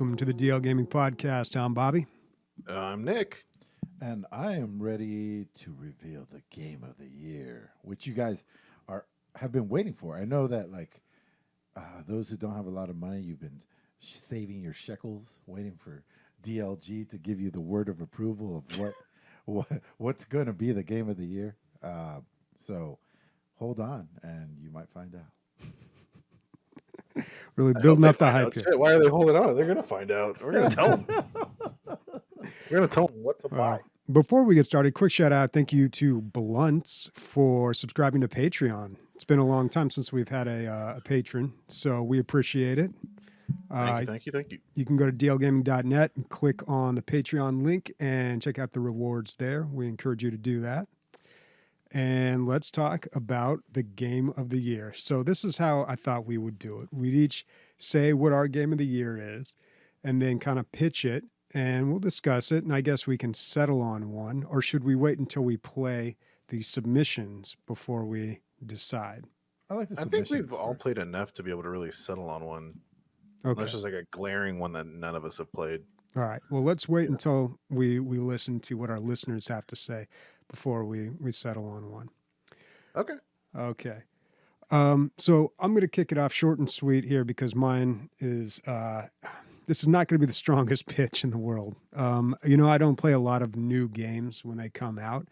welcome to the DL Gaming Podcast. I'm Bobby. I'm Nick. And I am ready to reveal the game of the year, which you guys have been waiting for. I know that, those who don't have a lot of money, you've been saving your shekels, waiting for DLG to give you the word of approval of what's going to be the game of the year. So hold on, and you might find out. Really building up the hype here. here. Why are they holding on? They're going to find out. We're going to tell them. We're going to tell them what to buy. Before we get started, quick shout out. Thank you to Blunts for subscribing to Patreon. It's been a long time since we've had a patron, so we appreciate it. Thank you. You can go to dlgaming.net and click on the Patreon link and check out the rewards there. We encourage you to do that. And let's talk about the game of the year. So this is how I thought we would do it. We'd each say what our game of the year is and then kind of pitch it, and we'll discuss it. And I guess we can settle on one, or should we wait until we play the submissions before we decide? I think we've all played enough to be able to really settle on one. Okay. Unless there's like a glaring one that none of us have played. All right. Well, let's wait until we listen to what our listeners have to say before we settle on one. Okay. So I'm going to kick it off short and sweet here because mine is, this is not going to be the strongest pitch in the world. I don't play a lot of new games when they come out.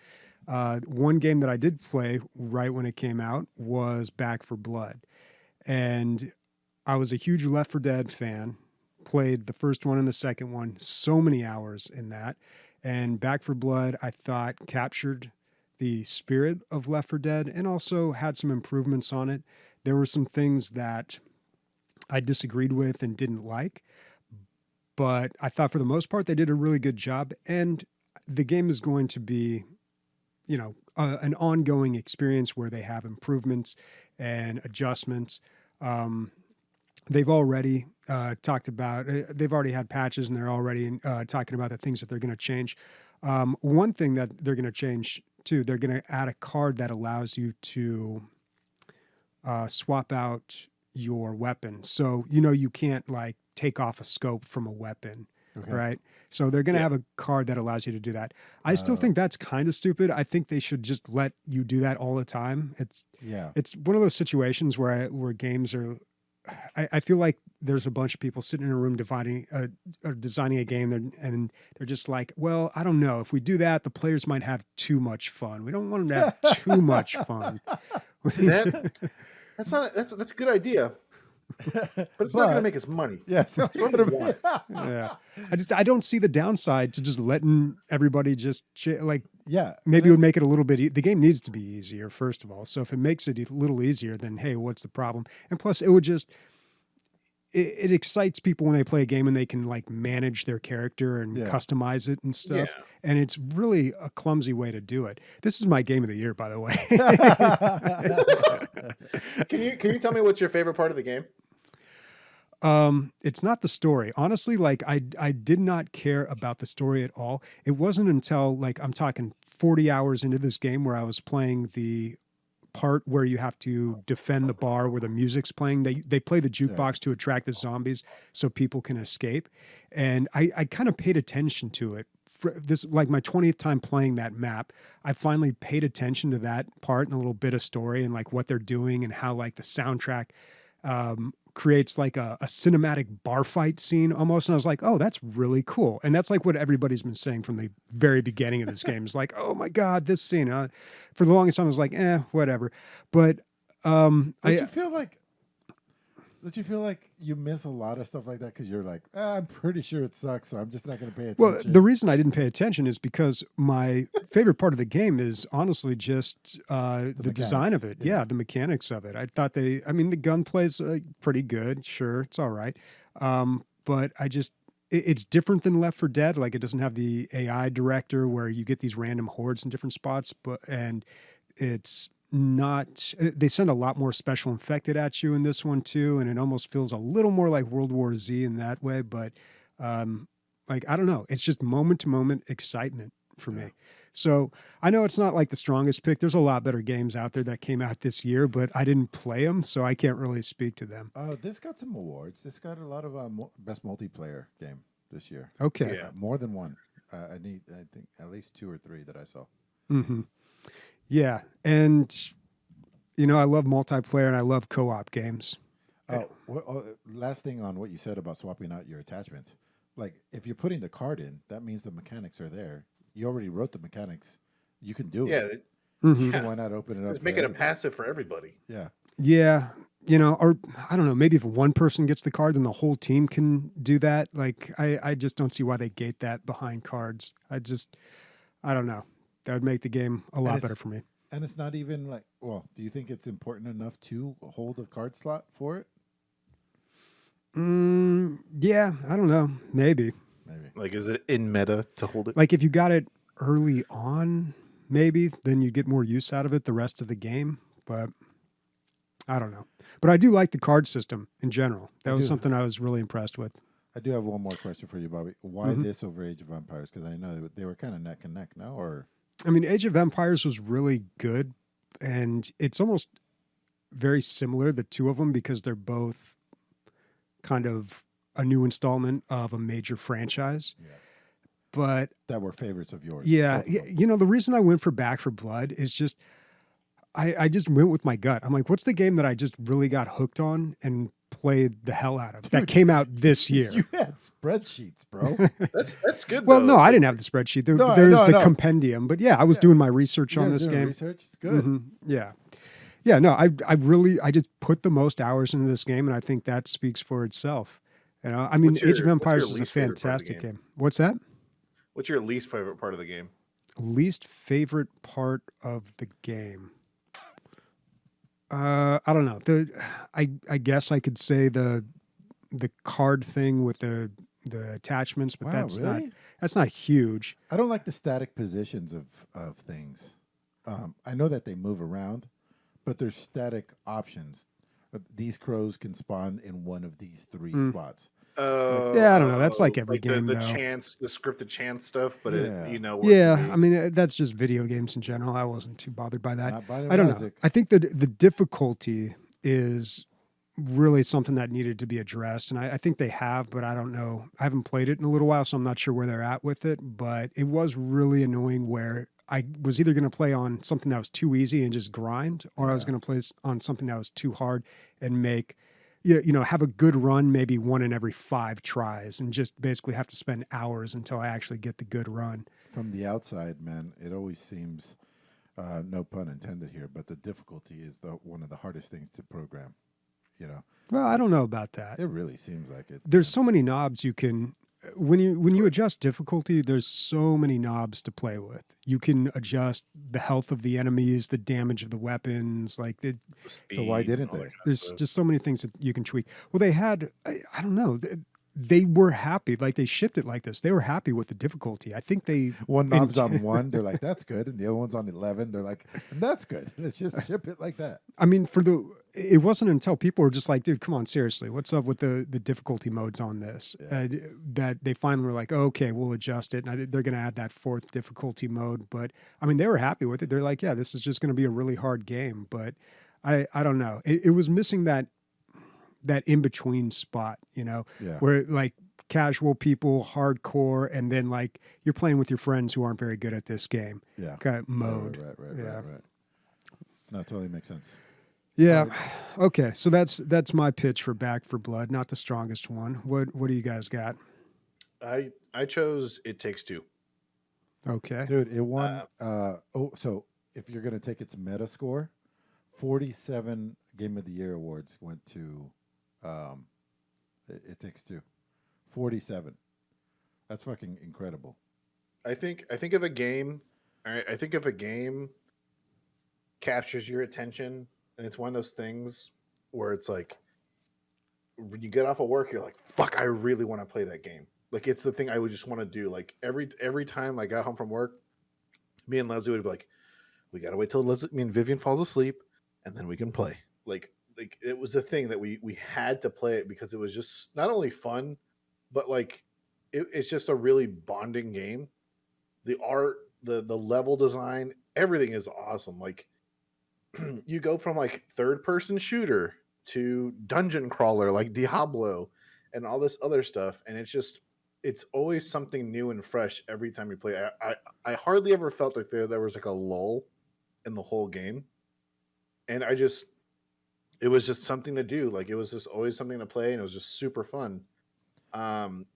One game that I did play right when it came out was Back 4 Blood. And I was a huge Left 4 Dead fan, played the first one and the second one, so many hours in that. And Back 4 Blood, I thought, captured the spirit of Left 4 Dead and also had some improvements on it. There were some things that I disagreed with and didn't like, but I thought for the most part they did a really good job. And the game is going to be, an ongoing experience where they have improvements and adjustments. They've already talked about, they've already had patches and they're already talking about the things that they're going to change. One thing that they're going to change too, they're going to add a card that allows you to swap out your weapon. So, you can't take off a scope from a weapon, right? So they're going to have a card that allows you to do that. I still think that's kind of stupid. I think they should just let you do that all the time. It's one of those situations where games are, I feel like there's a bunch of people sitting in a room designing a game and they're just like, well, I don't know. If we do that, the players might have too much fun. We don't want them to have too much fun. That's a good idea. But it's not going to make us money. Yes. Yeah. I don't see the downside to just letting everybody just maybe it would make it a little bit, the game needs to be easier, first of all. So if it makes it a little easier, then hey, what's the problem? And plus it would just, it excites people when they play a game and they can manage their character and customize it and stuff. Yeah. And it's really a clumsy way to do it. This is my game of the year, by the way. Can you tell me what's your favorite part of the game? It's not the story. Honestly, I did not care about the story at all. It wasn't until I'm talking 40 hours into this game where I was playing the part where you have to defend the bar where the music's playing. They play the jukebox to attract the zombies so people can escape. And I kind of paid attention to it. For this, my 20th time playing that map, I finally paid attention to that part and a little bit of story and what they're doing and how the soundtrack creates a cinematic bar fight scene almost. And I was like, oh, that's really cool. And that's what everybody's been saying from the very beginning of this game. It's oh my God, this scene. For the longest time, I was like, whatever. But Did you feel like you miss a lot of stuff like that because you're I'm pretty sure it sucks, so I'm just not going to pay attention? Well, the reason I didn't pay attention is because my favorite part of the game is honestly just the design of it. Yeah, the mechanics of it. I thought the gunplay's pretty good. Sure, it's all right. But it's different than Left 4 Dead. It doesn't have the AI director where you get these random hordes in different spots, and it's not, they send a lot more special infected at you in this one too, and it almost feels a little more like World War Z in that way, but I don't know, it's just moment to moment excitement for me. So I know it's not like the strongest pick. There's a lot better games out there that came out this year, but I didn't play them, so I can't really speak to them. This got some awards. This got a lot of best multiplayer game this year. Okay. Yeah. More than one. I think at least 2 or 3 that I saw. Mm-hmm. Yeah, and I love multiplayer and I love co-op games. Last thing on what you said about swapping out your attachments. Like, if you're putting the card in, that means the mechanics are there. You already wrote the mechanics. You can do it. Mm-hmm. So why not open it up? Just make it a passive for everybody. Yeah. Yeah. Or I don't know, maybe if one person gets the card, then the whole team can do that. Like, I just don't see why they gate that behind cards. I don't know. That would make the game a lot better for me. And it's not even like, well, do you think it's important enough to hold a card slot for it? Yeah, I don't know. Maybe. Like, is it in meta to hold it? Like, if you got it early on, maybe, then you get more use out of it the rest of the game. But I don't know. But I do like the card system in general. That was something I was really impressed with. I do have one more question for you, Bobby. Why this over Age of Empires? Because I know they were kind of neck and neck, no? Or I mean, Age of Empires was really good, and it's almost very similar, the two of them, because they're both kind of a new installment of a major franchise. Yeah. But that were favorites of yours. Yeah. The reason I went for Back for Blood is just I just went with my gut. I'm like, what's the game that I just really got hooked on and played the hell out of that came out this year? You had spreadsheets, bro. That's good. Well, though. no, I didn't have the spreadsheet. There's the compendium, but yeah, I was doing my research on this game. Research, it's good. Yeah. Yeah, no, I just put the most hours into this game, and I think that speaks for itself. I mean, Age of Empires is a fantastic game. What's that? What's your least favorite part of the game? Least favorite part of the game? I don't know. I guess I could say the card thing with the attachments, but that's not huge. I don't like the static positions of things. I know that they move around, but there's static options. These crows can spawn in one of these 3 spots. Yeah, I don't know. That's like every game, the though. the scripted chance stuff, but I mean, that's just video games in general. I wasn't too bothered by that. I don't know. I think that the difficulty is really something that needed to be addressed, and I think they have, but I don't know. I haven't played it in a little while, so I'm not sure where they're at with it. But it was really annoying where I was either going to play on something that was too easy and just grind, or I was going to play on something that was too hard and make. Have a good run, maybe 1 in every 5 tries, and just basically have to spend hours until I actually get the good run. From the outside, man, it always seems, no pun intended here, but the difficulty is one of the hardest things to program. Well, I don't know about that. It really seems like it. There's so many knobs you can. When you adjust difficulty, there's so many knobs to play with. You can adjust the health of the enemies, the damage of the weapons, so why didn't they? There's just so many things that you can tweak. Well, they had, I don't know, they were happy. Like, they shipped it like this. They were happy with the difficulty. I think they... One knob's on 1, they're like, that's good. And the other one's on 11, they're like, that's good. Let's just ship it like that. I mean, it wasn't until people were just like, dude, come on, seriously, what's up with the difficulty modes on this? Yeah. That they finally were like, oh, okay, we'll adjust it. And they're going to add that 4th difficulty mode. But, I mean, they were happy with it. They're like, yeah, this is just going to be a really hard game. But I don't know. It was missing that in-between spot, where like casual people, hardcore, and then like you're playing with your friends who aren't very good at this game. Yeah. Kind of mode. Right. No, totally makes sense. Yeah. Okay. So that's my pitch for Back for Blood. Not the strongest one. What do you guys got? I chose It Takes Two. Okay. Dude, it won. So if you're gonna take its meta score, 47 Game of the Year awards went to It Takes Two. 47. That's fucking incredible. I think if a game, all right, I think if a game captures your attention, and it's one of those things where it's like when you get off of work, you're like, fuck, I really want to play that game. Like, it's the thing I would just want to do. Like, every time I got home from work, me and Leslie would be like, we gotta wait till me and Vivian falls asleep, and then we can play. Like it was a thing that we had to play it because it was just not only fun, but like it's just a really bonding game. The art the level design, everything is awesome. Like you go from like third person shooter to dungeon crawler like Diablo and all this other stuff, and it's always something new and fresh every time you play. I hardly ever felt like there was like a lull in the whole game, and it was just something to do. Like it was just always something to play, and it was just super fun. Um,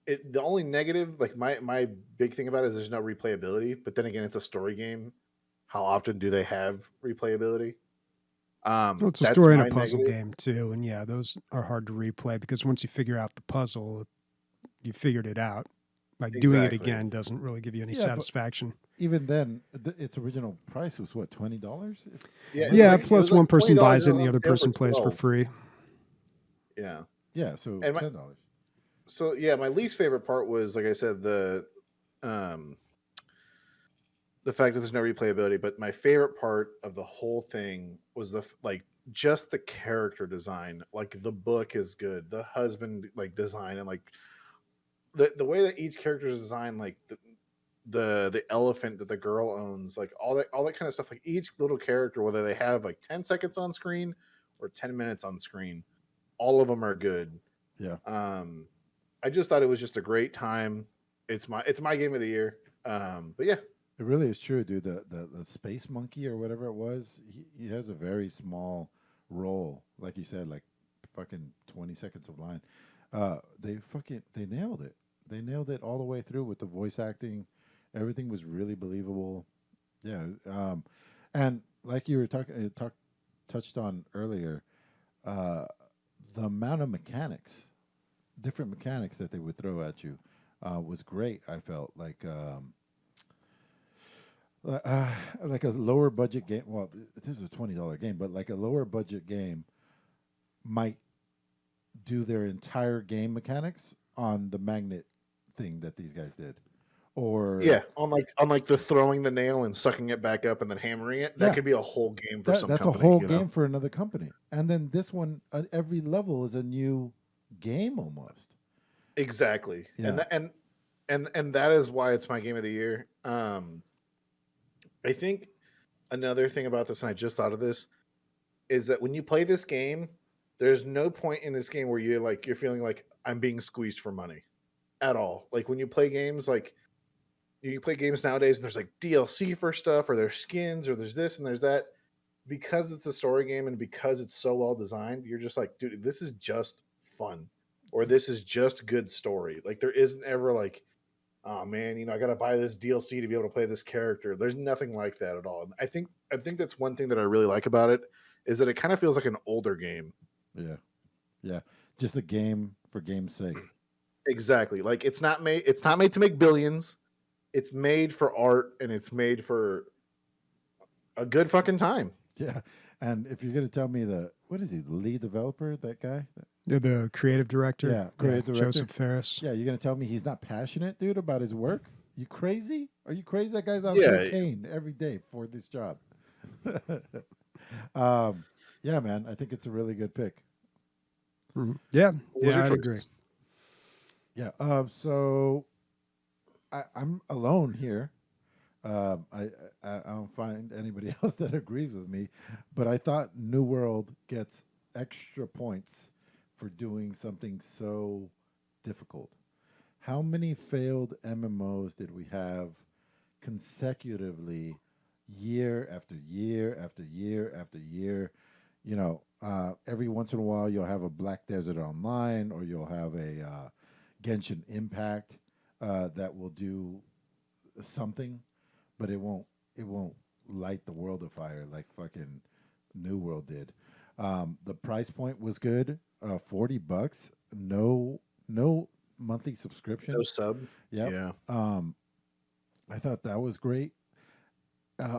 the only negative, like my big thing about it is there's no replayability. But then again, it's a story game. How often do they have replayability? Well, it's a That's story and a my puzzle negative. game too, and yeah, those are hard to replay because once you figure out the puzzle, you figured it out. Like doing it Exactly. again doesn't really give you any Yeah, but satisfaction. even then, its original price was what, $20? Yeah, Yeah, it plus was like one person $20. buys It it was and the on other sale for person plays for 12. free. Yeah, Yeah, so and $10. so yeah, my least favorite part was, like I said, um the fact that there's no replayability. But my favorite part of the whole thing was like just the character design. Like the book is good, the husband like design, and like the way that each character is designed, like the elephant that the girl owns, like all that kind of stuff. Like each little character, whether they have like 10 seconds on screen or 10 minutes on screen, all of them are good. Yeah. I just thought it was just a great time. It's my game of the year. But yeah, It really is true, dude. The space monkey or whatever it was, he has a very small role. Like you said, like fucking 20 seconds of line. They nailed it. They nailed it all the way through with the voice acting. Everything was really believable. Yeah. And like you were touched on earlier, uh, the amount of different mechanics that they would throw at you, was great. I felt uh, like a lower budget game. Well, this is a $20 game, but like a lower budget game might do their entire game mechanics on the magnet thing that these guys did, or yeah. On like the throwing the nail and sucking it back up and then hammering it. That yeah, could be a whole game for some that's a company. whole game for another company. And then this one, every level is a new game almost. Exactly. And Yeah, that and that is why it's my game of the year. I think another thing about this, and I just thought of this, is that when you play this game, there's no point in this game where you're feeling like I'm being squeezed for money at all. Like when you play games, like you play games nowadays, and there's like DLC for stuff, or there's skins, or there's this and there's that. Because it's a story game and because it's so well designed, you're just like, dude, this is just fun, or this is just good story. Like there isn't ever like, oh man, I got to buy this DLC to be able to play this character. There's nothing like that at all. And I think that's one thing that I really like about it, is that it kind of feels like an older game. yeah, yeah. Just a game for game's sake. Exactly. Like it's not made to make billions. It's made for art, and it's made for a good fucking time. Yeah. And if you're gonna tell me what is he, the lead developer, that guy? They're the creative director. Yeah, creative director. Joseph Ferris. Yeah, you're gonna tell me he's not passionate, dude, about his work? You crazy? Are you crazy? That guy's on Yeah. cocaine every day for this job. um, yeah, man, I think it's a really good pick. Mhm. Yeah, What was your I'd choice? agree. Yeah. So I'm alone here. I don't find anybody else that agrees with me, but I thought New World gets extra points for doing something so difficult. How many failed MMOs did we have consecutively, year after year after year after year? Every once in a while you'll have a Black Desert Online, or you'll have a Genshin Impact that will do something, but it won't light the world afire like fucking New World did. The price point was good, $40, no monthly subscription. No sub. Yep. Yeah. I thought that was great.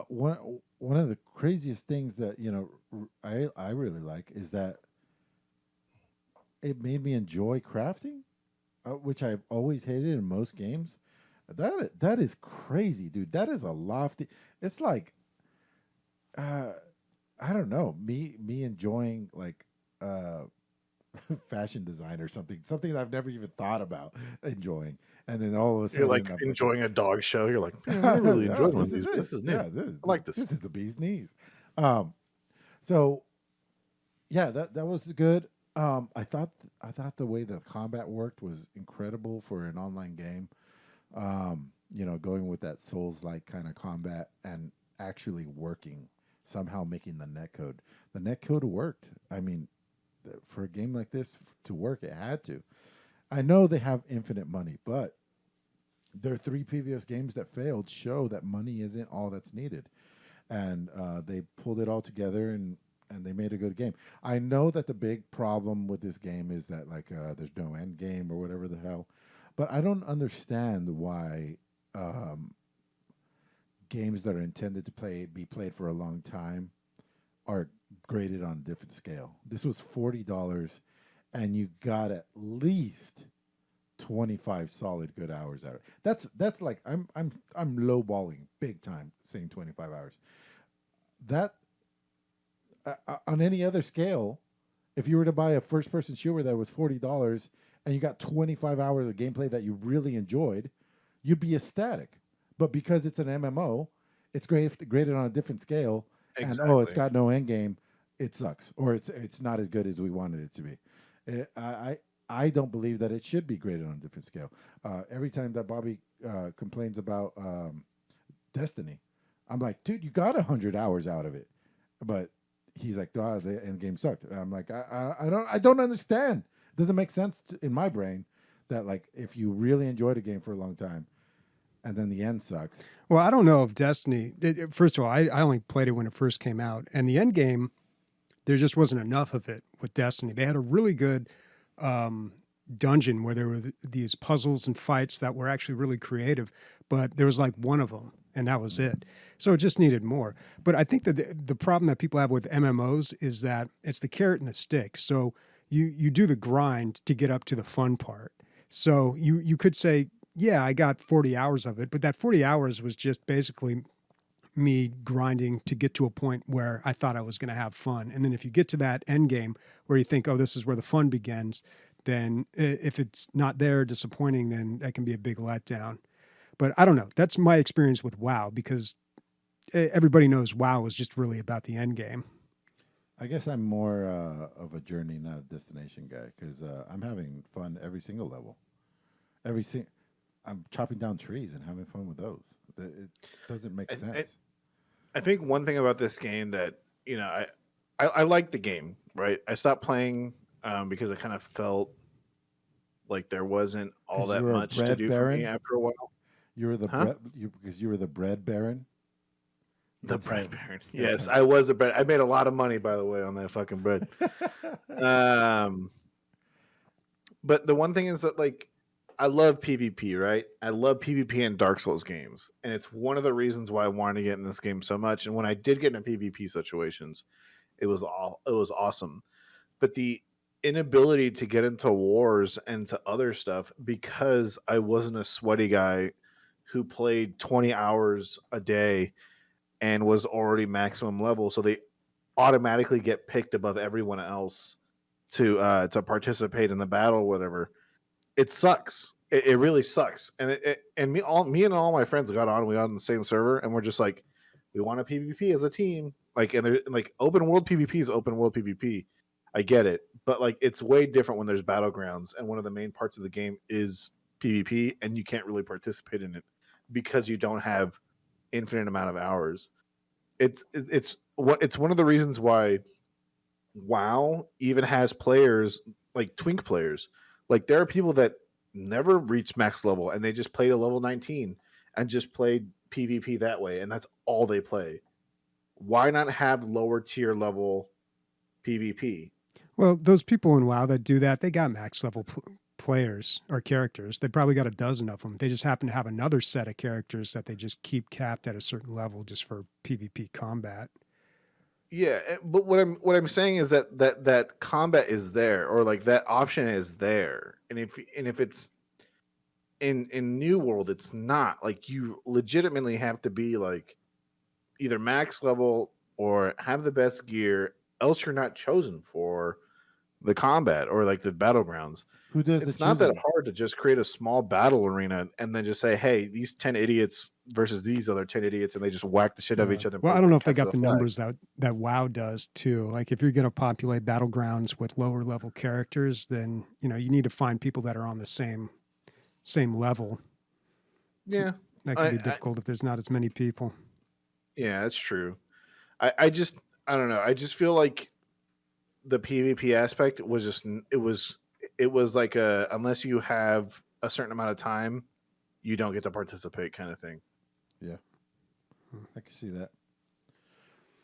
One of the craziest things that I really like is that it made me enjoy crafting, which I've always hated in most games. That is crazy, dude. That is a lofty. It's like, I don't know, me enjoying like fashion design or something that I've never even thought about enjoying. And then all of a You're like sudden, I'm fucking, enjoying a dog show. You're like, man, I really oh, enjoyed one this of is these, but it. this is new. Yeah, I like this. this is the bee's knees. Um, so yeah, that was good. I thought the way the combat worked was incredible for an online game. Going with that Souls like kind of combat and actually working, somehow making the netcode. The netcode worked. I mean, for a game like this to work, it had to. I know they have infinite money, but their three previous games that failed show that money isn't all that's needed, and they pulled it all together and they made a good game. I know that the big problem with this game is that there's no end game or whatever the hell, but I don't understand why um, games that are intended to be played for a long time are graded on a different scale. This was $40, and you got at least 25 solid good hours out of it. That's like I'm lowballing big time saying 25 hours. That on any other scale, if you were to buy a first person shooter that was $40 and you got 25 hours of gameplay that you really enjoyed, you'd be ecstatic. But because it's an MMO, it's graded on a different scale, and it's Exactly. got no end game, it sucks, or it's not as good as we wanted it to be. I don't believe that it should be graded on a different scale. Every time that Bobby complains about Destiny, I'm like, dude, you got 100 hours out of it, but he's like, the end game sucked. And I'm like, I don't understand. It doesn't make sense in my brain that like if you really enjoyed a game for a long time, and then the end sucks. Well, I don't know if Destiny. First of all, I only played it when it first came out, and the end game, there just wasn't enough of it with Destiny. They had a really good dungeon where there were these puzzles and fights that were actually really creative, but there was like one of them, and that was it. So it just needed more. But I think that the problem that people have with MMOs is that it's the carrot and the stick. So you do the grind to get up to the fun part. So you could say, yeah, I got 40 hours of it, but that 40 hours was just basically me grinding to get to a point where I thought I was going to have fun. And then if you get to that end game where you think, oh, this is where the fun begins, then if it's not there, disappointing, then that can be a big letdown. But I don't know. That's my experience with WoW, because everybody knows WoW is just really about the end game. I guess I'm more of a journey, not a destination guy, because I'm having fun every single level. I'm chopping down trees and having fun with those. It doesn't make sense. I think one thing about this game that I like the game, right? I stopped playing because I kind of felt like there wasn't all Because you that were a much to bread do for me baron. after a while. You were the Huh? bread because you were the bread baron. The That's bread how. baron. That's Yes, how. I was the bread. I made a lot of money, by the way, on that fucking bread. Um, but the one thing is that like I love PvP, right? I love PvP in Dark Souls games, and it's one of the reasons why I wanted to get in this game so much. And when I did get into PvP situations, it was awesome. But the inability to get into wars and to other stuff because I wasn't a sweaty guy who played 20 hours a day and was already maximum level, so they automatically get picked above everyone else to participate in the battle or whatever. It sucks. It really sucks. And me and all my friends got on. We got on the same server, and we're just like, we want a PvP as a team. Like, and they're like open world PvP is open world PvP. I get it, but like it's way different when there's battlegrounds, and one of the main parts of the game is PvP, and you can't really participate in it because you don't have infinite amount of hours. It's one of the reasons why WoW even has players like twink players. Like there are people that never reached max level and they just played a level 19 and just played PvP that way, and that's all they play. Why not have lower tier level PvP? Well, those people in WoW that do that, they got max level players or characters. They probably got a dozen of them. They just happen to have another set of characters that they just keep capped at a certain level just for PvP combat. Yeah, but what I'm saying is that combat is there, or like that option is there, and if it's in New World, it's not. Like you legitimately have to be like either max level or have the best gear, else you're not chosen for the combat or like the battlegrounds. Who does It's the not that choosing? hard to just create a small battle arena and then just say, hey, these 10 idiots versus these other 10 idiots, and they just whack the shit out of each other. Well, I don't know if they capture got the flag. numbers that WoW does too. Like if you're going to populate battlegrounds with lower level characters, then you need to find people that are on the same level. Yeah, That can be difficult if there's not as many people. Yeah, that's true. I don't know. I just feel like the PvP aspect was just it was like a unless you have a certain amount of time, you don't get to participate kind of thing. Yeah, I can see that.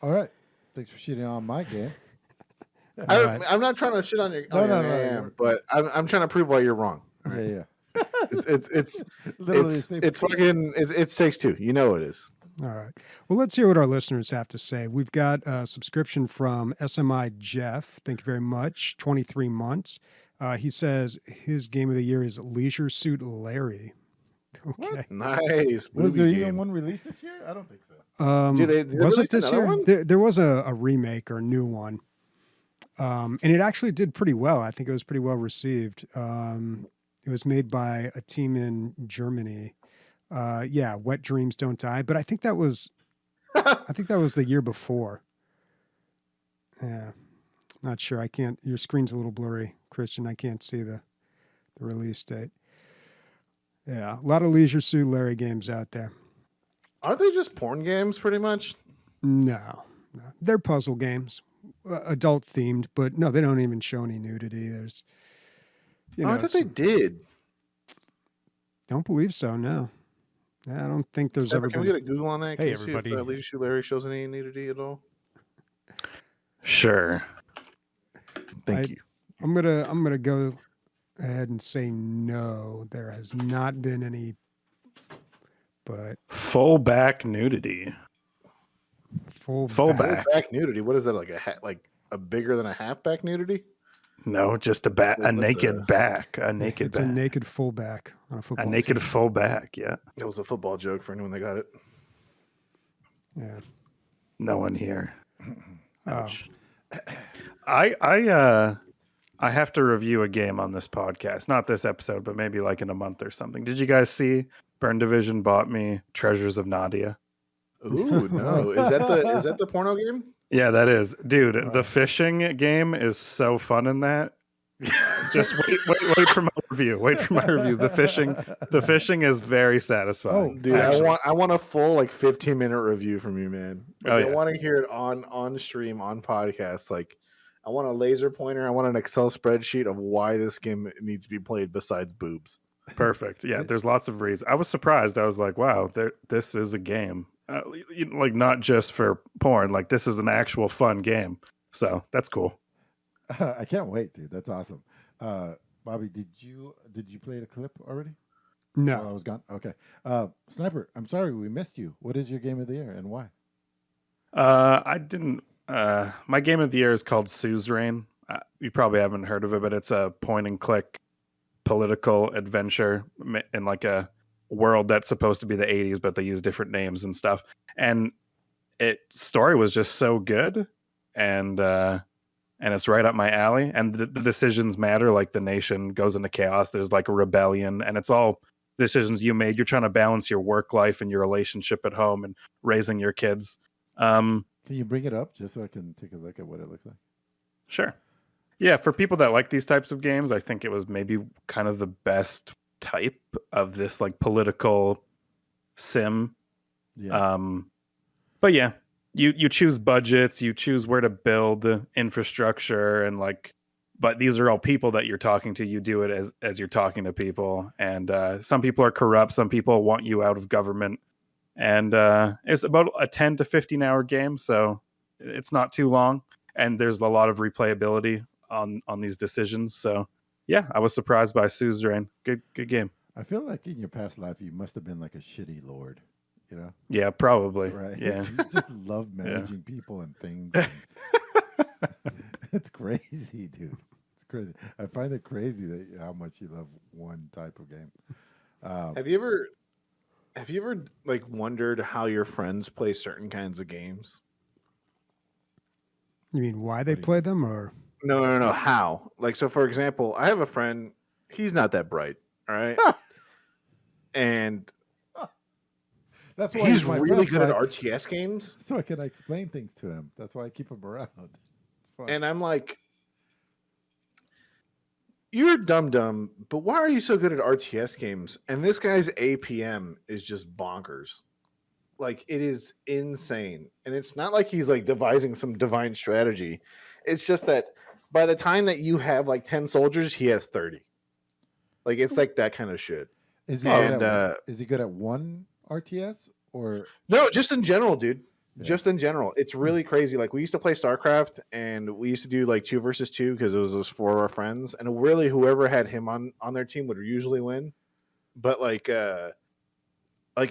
All right, thanks for shitting on my game. I'm not trying to shit on your game, but I'm trying to prove why you're wrong. Right? Yeah. It's fucking it's Takes Two. You know it is. All right. Well, let's hear what our listeners have to say. We've got a subscription from SMI Jeff. Thank you very much. 23 months. He says his game of the year is Leisure Suit Larry. Okay. What? Nice. Was there even one released this year? I don't think so. Was it this year? There was a remake or a new one. And it actually did pretty well. I think it was pretty well received. It was made by a team in Germany. Wet Dreams Don't Die. But I think that was the year before. Yeah. Not sure. I can't. Your screen's a little blurry, Christian. I can't see the release date. Yeah, a lot of Leisure Suit Larry games out there. Aren't they just porn games, pretty much? No. They're puzzle games, adult themed, but no, they don't even show any nudity. There's, I thought they did. Don't believe so. No, I don't think there's ever. Can we get a Google on that? Can Hey, you everybody. see if Leisure Suit Larry shows any nudity at all? Sure. Thank you. I'm gonna go ahead and say no. There has not been any. But full back nudity. Full back nudity. What is that, like a bigger than a halfback nudity? No, just a naked back. A naked It's back. a naked fullback on a football A naked team. fullback, yeah. That was a football joke for anyone that got it. Yeah. No one here. Ouch. I have to review a game on this podcast. Not this episode, but maybe like in a month or something. Did you guys see Burn Division bought me Treasures of Nadia? Ooh, no. Is that the porno game? Yeah, that is. Dude, the fishing game is so fun in that. Just wait for my review. Wait for my review. The fishing is very satisfying. Oh, dude, I want a full 15-minute review from you, man. I want to hear it on stream, on podcast. Like, I want a laser pointer. I want an Excel spreadsheet of why this game needs to be played besides boobs. Perfect. Yeah, there's lots of reasons. I was surprised. I was like, wow, this is a game. Like, not just for porn. Like, this is an actual fun game. So that's cool. I can't wait, dude. That's awesome. Bobby, did you play the clip already? No. While I was gone. Okay. Sniper, I'm sorry we missed you. What is your game of the year and why? I didn't. My game of the year is called Suzerain. You probably haven't heard of it, but it's a point and click political adventure in like a world that's supposed to be the 80s, but they use different names and stuff. And its story was just so good, and it's right up my alley. And the decisions matter. Like, the nation goes into chaos. There's like a rebellion, and it's all decisions you made. You're trying to balance your work life and your relationship at home and raising your kids. Can you bring it up just so I can take a look at what it looks like? Sure. Yeah, for people that like these types of games, I think it was maybe kind of the best type of this like political sim. Yeah. But yeah, you choose budgets, you choose where to build infrastructure, and but these are all people that you're talking to. You do it as you're talking to people, and some people are corrupt, some people want you out of government, and it's about a 10 to 15 hour game, so it's not too long, and there's a lot of replayability on these decisions. So yeah, I was surprised by Suzerain. Good game. I feel like in your past life you must have been like a shitty lord, you know? Yeah, probably. Right. Yeah. You just love managing people and things. It's crazy, dude. It's crazy. I find it crazy that how much you love one type of game. Have you ever like wondered how your friends play certain kinds of games? You mean why they play them, or? No. How? Like, so for example, I have a friend. He's not that bright. All right. And That's why he's my really friend, good at RTS games. so I can explain things to him. That's why I keep him around. It's fun. And I'm like, you're dumb, but why are you so good at RTS games? And this guy's APM is just bonkers. Like, it is insane. And it's not like he's like devising some divine strategy. It's just that by the time that you have like 10 soldiers, he has 30. Like, it's like that kind of shit. Is he good at one RTS or no, just in general, dude. Yeah. Just in general. It's really crazy. Like, we used to play StarCraft and we used to do like 2 versus 2 because it was those 4 of our friends. And really whoever had him on their team would usually win. But like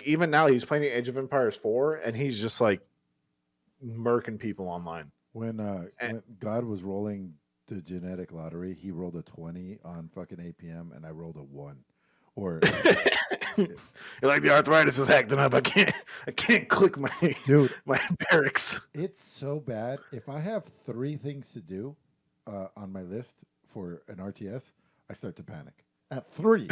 even now he's playing Age of Empires 4 and he's just like murking people online. when God was rolling the genetic lottery, he rolled a 20 on fucking APM and I rolled a 1. Or You're like, the arthritis is acting up. I can't click my barracks. It's so bad. If I have 3 things to do on my list for an RTS, I start to panic. At 3.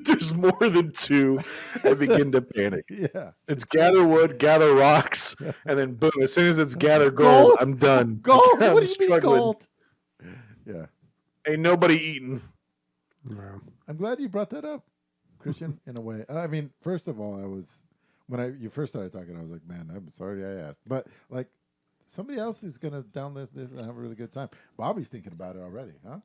There's more than 2. I begin to panic. Yeah. It's gather wood, gather rocks, and then boom, as soon as it's gather gold, I'm done. Gold? I'm What do you mean gold? Yeah. Ain't nobody eating. Wow. I'm glad you brought that up, Christian, in a way. I mean, first of all, when you first started talking, I was like, man, I'm sorry I asked. But like, somebody else is going to download this and have a really good time. Bobby's thinking about it already, huh?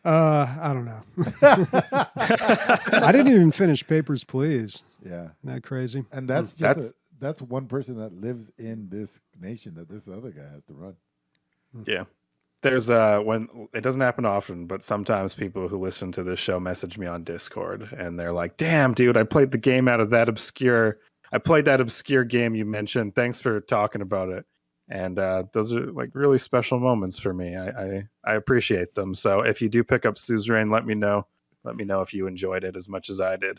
I don't know. I didn't even finish Papers, Please. Yeah. Isn't that crazy? And that's one person that lives in this nation that this other guy has to run. Yeah. There's when it doesn't happen often, but sometimes people who listen to this show message me on Discord and they're like, "Damn, dude, I played the game out of that obscure. I played that obscure game you mentioned. Thanks for talking about it." And those are like really special moments for me. I appreciate them. So if you do pick up Suzerain, let me know. Let me know if you enjoyed it as much as I did.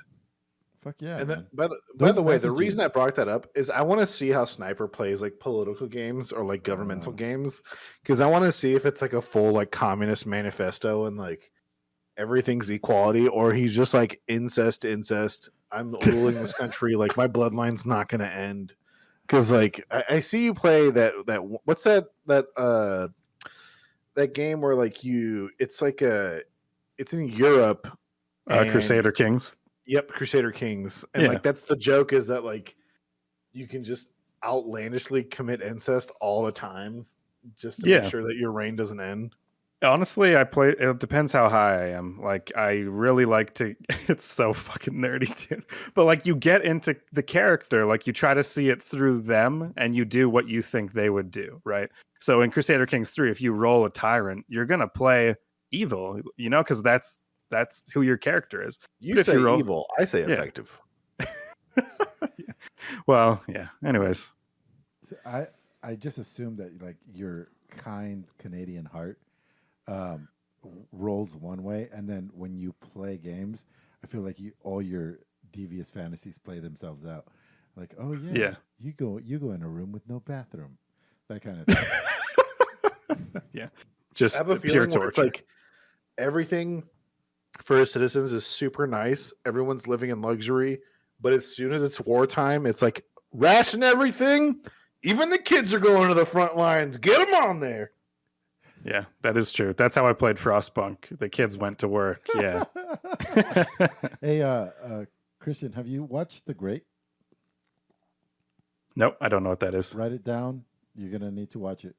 Fuck yeah. And then, by the way, the reason I brought that up is I want to see how Sniper plays like political games or like governmental games, because I want to see if it's like a full like communist manifesto and like everything's equality, or he's just like incest. I'm ruling this country. Like, my bloodline's not going to end. Because like I see you play that what's that game where like it's in Europe. Crusader Kings. Yep, Crusader Kings. And Yeah. like that's the joke, is that like you can just outlandishly commit incest all the time just to make sure that your reign doesn't end. Honestly, it depends how high I am. Like, I really like to, it's so fucking nerdy, dude. But like, you get into the character, like you try to see it through them and you do what you think they would do, right? So in Crusader Kings 3, if you roll a tyrant, you're going to play evil, because that's who your character is. You say evil, I say effective. Yeah. Well, yeah. Anyways. I just assume that like your kind Canadian heart rolls one way, and then when you play games, I feel like all your devious fantasies play themselves out. Like, oh yeah, you go in a room with no bathroom, that kind of thing. Yeah, just I have a feeling where it's like everything for his citizens is super nice. Everyone's living in luxury, but as soon as it's wartime, it's like ration everything. Even the kids are going to the front lines. Get them on there. Yeah, that is true. That's how I played Frostpunk. The kids went to work. Yeah. Hey, Christian, have you watched The Great? Nope, I don't know what that is. Write it down. You're gonna need to watch it.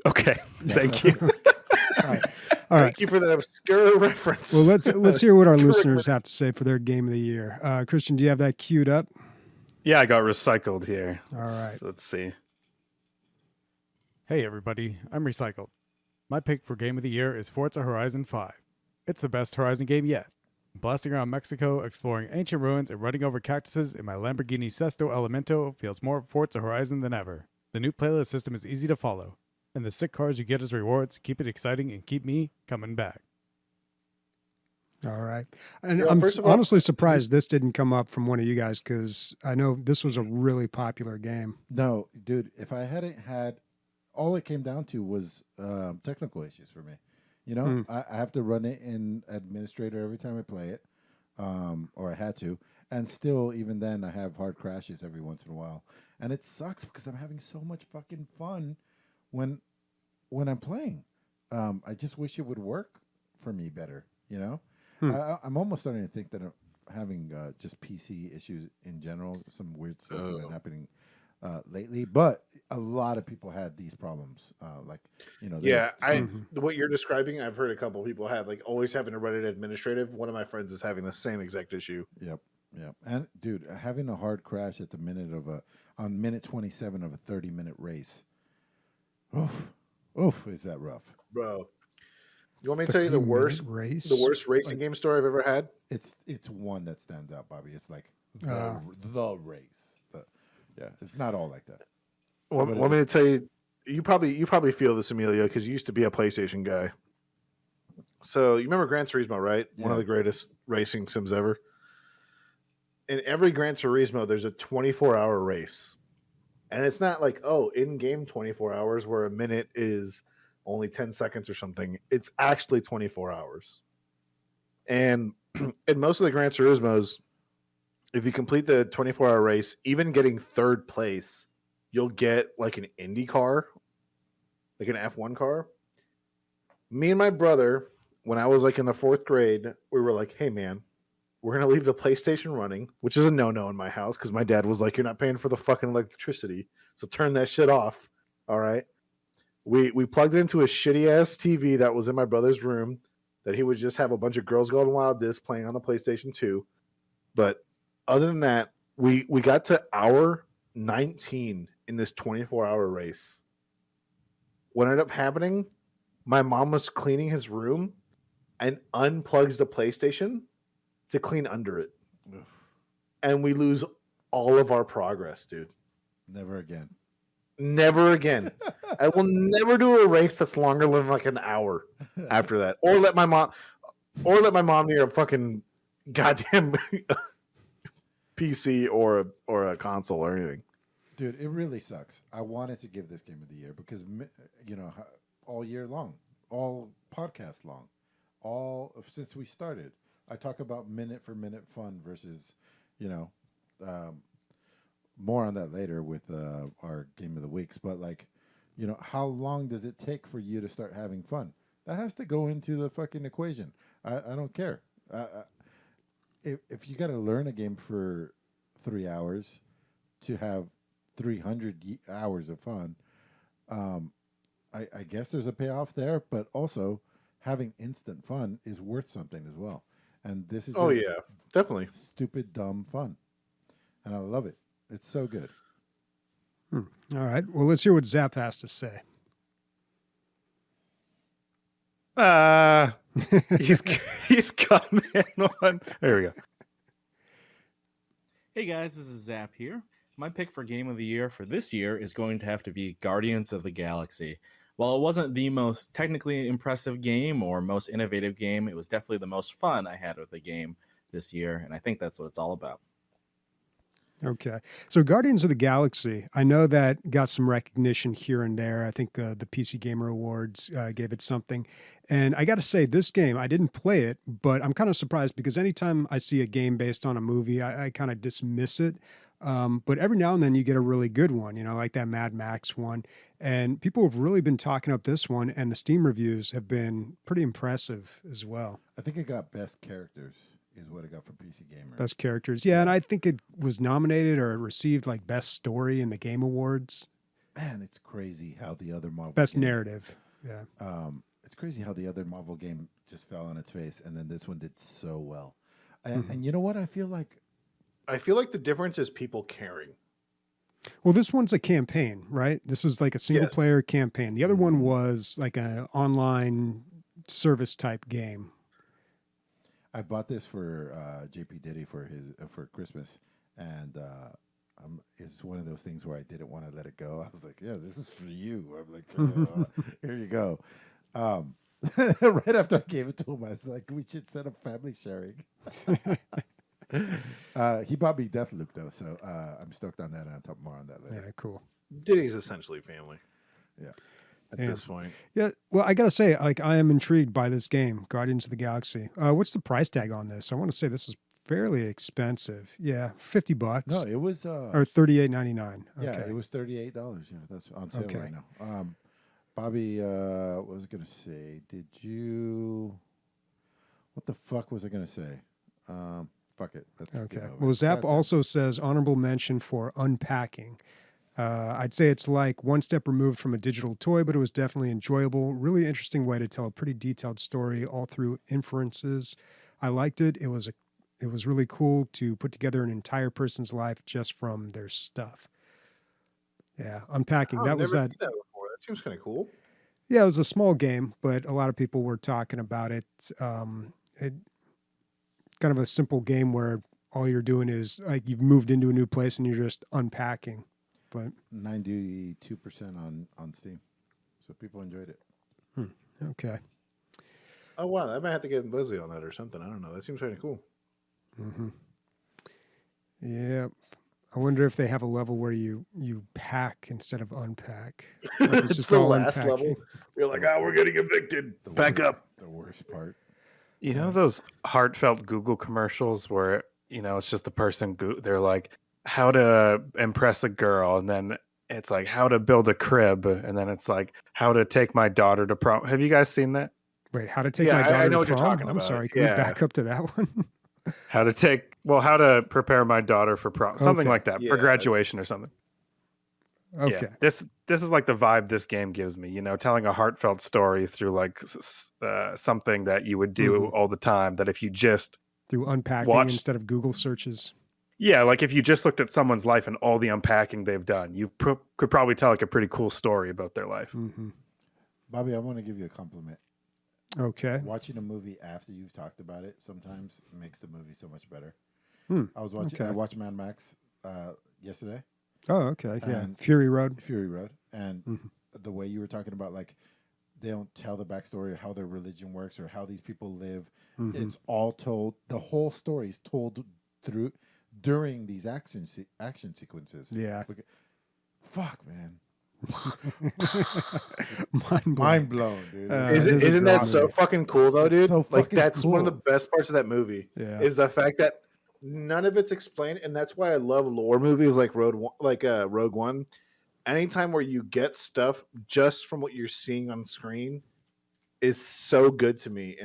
Okay, thank you. All right. Thank you for that obscure reference. Well, let's hear what our listeners have to say for their game of the year. Christian, do you have that queued up? Yeah, I got recycled here. All right. Let's see. Hey everybody, I'm Recycled. My pick for Game of the Year is Forza Horizon 5. It's the best Horizon game yet. Blasting around Mexico, exploring ancient ruins, and running over cactuses in my Lamborghini Sesto Elemento feels more Forza Horizon than ever. The new playlist system is easy to follow, and the sick cars you get as rewards keep it exciting and keep me coming back. All right. And I'm honestly surprised this didn't come up from one of you guys, because I know this was a really popular game. No, dude, if I hadn't had all it came down to was technical issues for me. You know, I have to run it in administrator every time I play it, or I had to, and still, even then, I have hard crashes every once in a while, and it sucks because I'm having so much fucking fun when I'm playing. I just wish it would work for me better. You know, I'm almost starting to think that I'm having just PC issues in general. Some weird stuff has been happening lately, but a lot of people had these problems. Like, you know, Yeah, what you're describing, I've heard a couple of people have, like, always having to run it administrative. One of my friends is having the same exact issue. Yep. And dude, having a hard crash at the on minute 27 of a 30-minute race. Oof, is that rough, bro? You want me to tell you the worst racing game story I've ever had? It's one that stands out, Bobby. It's like the race. It's not all like that. Want me to tell you? You probably feel this, Emilio, because you used to be a PlayStation guy. So you remember Gran Turismo, right? Yeah. One of the greatest racing sims ever. In every Gran Turismo, there's a 24-hour race, and it's not like in-game 24 hours where a minute is only 10 seconds or something. It's actually 24 hours. And in most of the Gran Turismos, if you complete the 24-hour race, even getting third place, you'll get like an Indy car, like an F1 car. Me and my brother, when I was like in the 4th grade, we were like, hey, man, we're going to leave the PlayStation running, which is a no-no in my house because my dad was like, you're not paying for the fucking electricity, so turn that shit off, all right? We plugged it into a shitty-ass TV that was in my brother's room that he would just have a bunch of Girls Gone Wild discs playing on the PlayStation 2. But other than that, we got to hour 19 in this 24-hour race. What ended up happening, my mom was cleaning his room and unplugs the PlayStation to clean under it. And we lose all of our progress, dude. Never again. Never again. I will never do a race that's longer than like an hour after that. Or let my mom near a fucking goddamn PC or a console or anything. Dude, it really sucks. I wanted to give this game of the year because, you know, all year long, all podcast long, since we started, I talk about minute for minute fun versus, you know, more on that later with our game of the weeks. But like, you know, how long does it take for you to start having fun? That has to go into the fucking equation. I don't care. If you got to learn a game for 3 hours to have 300 hours of fun, I guess there's a payoff there, but also having instant fun is worth something as well. And this is definitely stupid, dumb fun. And I love it. It's so good. All right. Well, let's hear what Zap has to say. He's coming on. There we go. Hey guys, this is Zap here. My pick for game of the year for this year is going to have to be Guardians of the Galaxy. While it wasn't the most technically impressive game or most innovative game, it was definitely the most fun I had with the game this year, and I think that's what it's all about. Okay. So Guardians of the Galaxy, I know that got some recognition here and there. I think the PC Gamer Awards gave it something. And I got to say, this game, I didn't play it, but I'm kind of surprised because anytime I see a game based on a movie, I kind of dismiss it. But every now and then you get a really good one, you know, like that Mad Max one. And people have really been talking up this one, and the Steam reviews have been pretty impressive as well. I think it got best characters is what it got for PC Gamer. Best characters. Yeah, and I think it was nominated or it received like best story in the Game Awards. Man, it's crazy how the other Marvel best narrative. Yeah. It's crazy how the other Marvel game just fell on its face, and then this one did so well. And you know what? I feel like the difference is people caring. Well, this one's a campaign, right? This is like a single player campaign. The other one was like an online service type game. I bought this for JP Diddy for Christmas, and it's one of those things where I didn't want to let it go. I was like, "Yeah, this is for you." I'm like, "Here you go." Right after I gave it to him, I was like, "We should set up family sharing." He bought me Deathloop though, so I'm stoked on that, and I'll talk more on that later. Yeah, cool. Diddy's essentially family. At Yeah. this point. Yeah, well, I gotta say, like, I am intrigued by this game, Guardians of the Galaxy. What's the price tag on this? I want to say this is fairly expensive. Yeah, $50. No, it was or $38.99. yeah, Okay. it was $38. Yeah, that's on sale Okay. right now. Bobby, what was I gonna say? Did you? What the fuck was I gonna say? Fuck it. Let's get Okay. over Well, it. Zap Goddamn. also says honorable mention for Unpacking. I'd say it's like one step removed from a digital toy, but it was definitely enjoyable. Really interesting way to tell a pretty detailed story all through inferences. I liked it. It was really cool to put together an entire person's life just from their stuff. Yeah, Unpacking. Oh, That I've was never that. seen that before. That seems kind of cool. Yeah, it was a small game, but a lot of people were talking about it. It kind of a simple game where all you're doing is like you've moved into a new place and you're just unpacking. But 92% on Steam, so people enjoyed it. okay. Oh wow, I might have to get Leslie on that or something. I don't know. That seems kind of cool. Mm-hmm. Yeah. I wonder if they have a level where you pack instead of unpack. Or if It's the last level. You're like, we're getting evicted. Pack up. The worst part. You know those heartfelt Google commercials where, it's just the person, they're like, how to impress a girl, and then it's like how to build a crib, and then it's like how to take my daughter to prom. Have you guys seen that? Wait, how to take Yeah, my daughter I know to what you're prom? talking I'm about. sorry. Can we back up to that one? How to prepare my daughter for prom, something Okay. like that, Yeah, for graduation or something. Okay. Yeah, this is like the vibe this game gives me. Telling a heartfelt story through like something that you would do all the time. That if you just Through unpacking instead of Google searches. Yeah, like if you just looked at someone's life and all the unpacking they've done, you could probably tell like a pretty cool story about their life. Mm-hmm. Bobby, I want to give you a compliment. Okay. Watching a movie after you've talked about it sometimes makes the movie so much better. I watched Mad Max yesterday. Oh, okay. Yeah. And Fury Road. And the way you were talking about, like, they don't tell the backstory of how their religion works or how these people live. It's all told. The whole story is told during these action sequences. Yeah. Fuck, man. Mind blown, dude. Isn't that so fucking cool though, dude? So like that's cool. one of the best parts of that movie. Yeah. Is the fact that none of it's explained, and that's why I love lore movies like Rogue One. Anytime where you get stuff just from what you're seeing on screen is so good to me,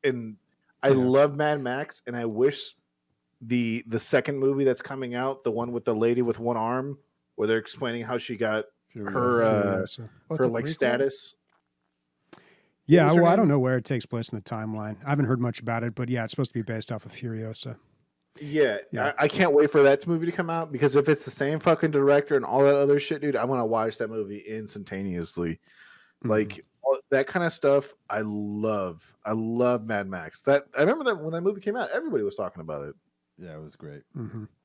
and I love Mad Max, and I wish the second movie that's coming out, the one with the lady with one arm, where they're explaining how she got her like status. Yeah, well, I don't know where it takes place in the timeline. I haven't heard much about it, but yeah, it's supposed to be based off of Furiosa. Yeah. I can't wait for that movie to come out, because if it's the same fucking director and all that other shit, dude, I'm gonna watch that movie instantaneously. Like that kind of stuff, I love. I love Mad Max. I remember that when that movie came out, everybody was talking about it. Yeah, it was great.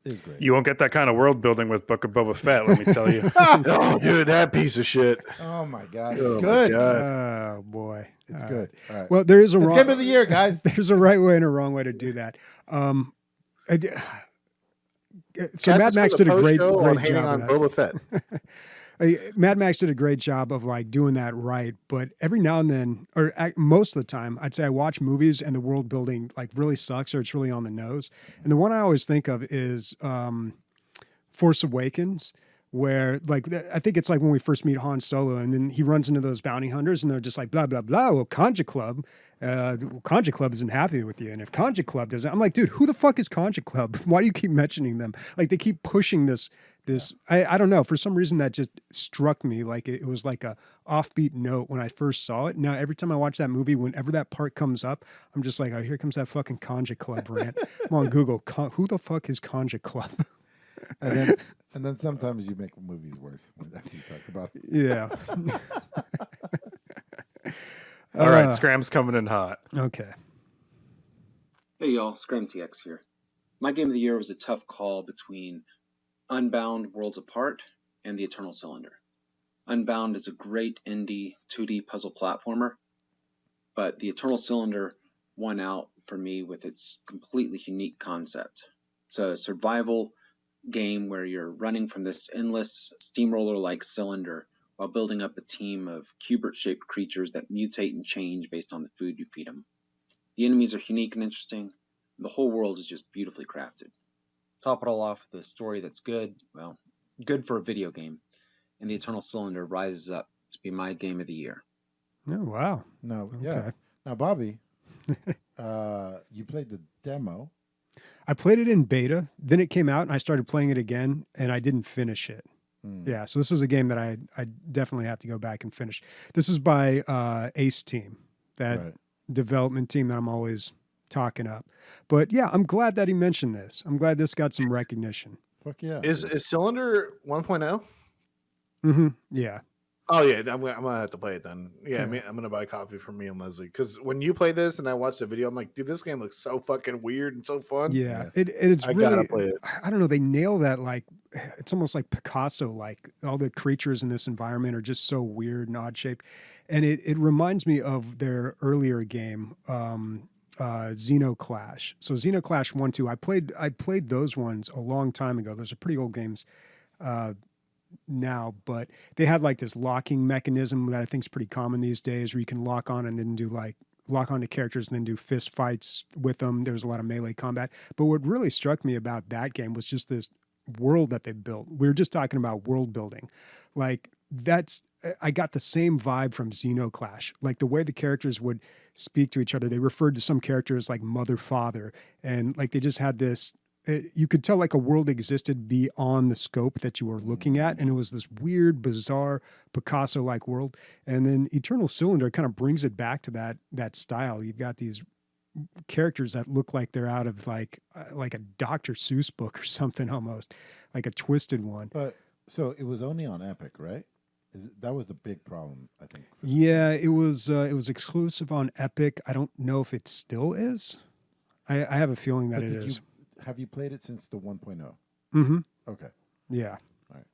It was great. You won't get that kind of world building with Book of Boba Fett, let me tell you. Oh, dude, that piece of shit. Oh my god, it's good. Oh boy, it's good. All right. Well, there is a wrong game of the year, guys. There's a right way and a wrong way to do that. So Mad Max did a great job on Boba Fett. Mad Max did a great job of like doing that right, but every now and then, or most of the time, I'd say I watch movies and the world building like really sucks or it's really on the nose. And the one I always think of is Force Awakens, where like I think it's like when we first meet Han Solo, and then he runs into those bounty hunters, and they're just like blah blah blah. Well, Conja Club isn't happy with you, and if Conja Club doesn't, I'm like, dude, who the fuck is Conja Club? Why do you keep mentioning them? Like they keep pushing this. I don't know, for some reason that just struck me like it was like a offbeat note when I first saw it. Now every time I watch that movie, whenever that part comes up, I'm just like, oh, here comes that fucking Conja Club rant. I'm on Google, who the fuck is Conja Club? And then sometimes you make movies worse after you talk about it. Yeah. All right, Scram's coming in hot. Okay. Hey y'all, Scram TX here. My game of the year was a tough call between Unbound Worlds Apart and The Eternal Cylinder. Unbound is a great indie 2D puzzle platformer, but The Eternal Cylinder won out for me with its completely unique concept. It's a survival game where you're running from this endless steamroller-like cylinder while building up a team of cubert-shaped creatures that mutate and change based on the food you feed them. The enemies are unique and interesting, and the whole world is just beautifully crafted. Top it all off with a story that's good, well, good for a video game, and the Eternal Cylinder rises up to be my game of the year. Oh, wow. No, Okay. yeah. Now, Bobby, you played the demo. I played it in beta, then it came out and I started playing it again and I didn't finish it. Yeah, so this is a game that I definitely have to go back and finish. This is by Ace Team, that development team that I'm always talking up. But yeah, I'm glad that he mentioned this. I'm glad this got some recognition. Fuck yeah. Is Cylinder 1.0? Mm-hmm. Yeah. Oh yeah, I'm gonna have to play it then. Yeah, I'm gonna buy a copy for me and Leslie because when you play this and I watched the video, I'm like, dude, this game looks so fucking weird and so fun. Yeah, it's I really. gotta play it. I don't know. They nail that. Like, it's almost like Picasso. Like all the creatures in this environment are just so weird and odd shaped, and it reminds me of their earlier game, Xenoclash. So Xenoclash 1, 2. I played those ones a long time ago. Those are pretty old games. Now, but they had like this locking mechanism that I think is pretty common these days, where you can lock on and then do like lock onto characters and then do fist fights with them. There's a lot of melee combat. But what really struck me about that game was just this world that they built. We were just talking about world building. Like I got the same vibe from Xenoclash. Like the way the characters would speak to each other. They referred to some characters like mother, father, and like they just had this. You could tell like a world existed beyond the scope that you were looking at. And it was this weird, bizarre Picasso-like world. And then Eternal Cylinder kind of brings it back to that style. You've got these characters that look like they're out of like a Dr. Seuss book or something, almost like a twisted one. But so it was only on Epic, right? That was the big problem, I think. Yeah, it was exclusive on Epic. I don't know if it still is. I have a feeling that it is. Have you played it since the 1.0? Mm-hmm. Okay. Yeah. All right.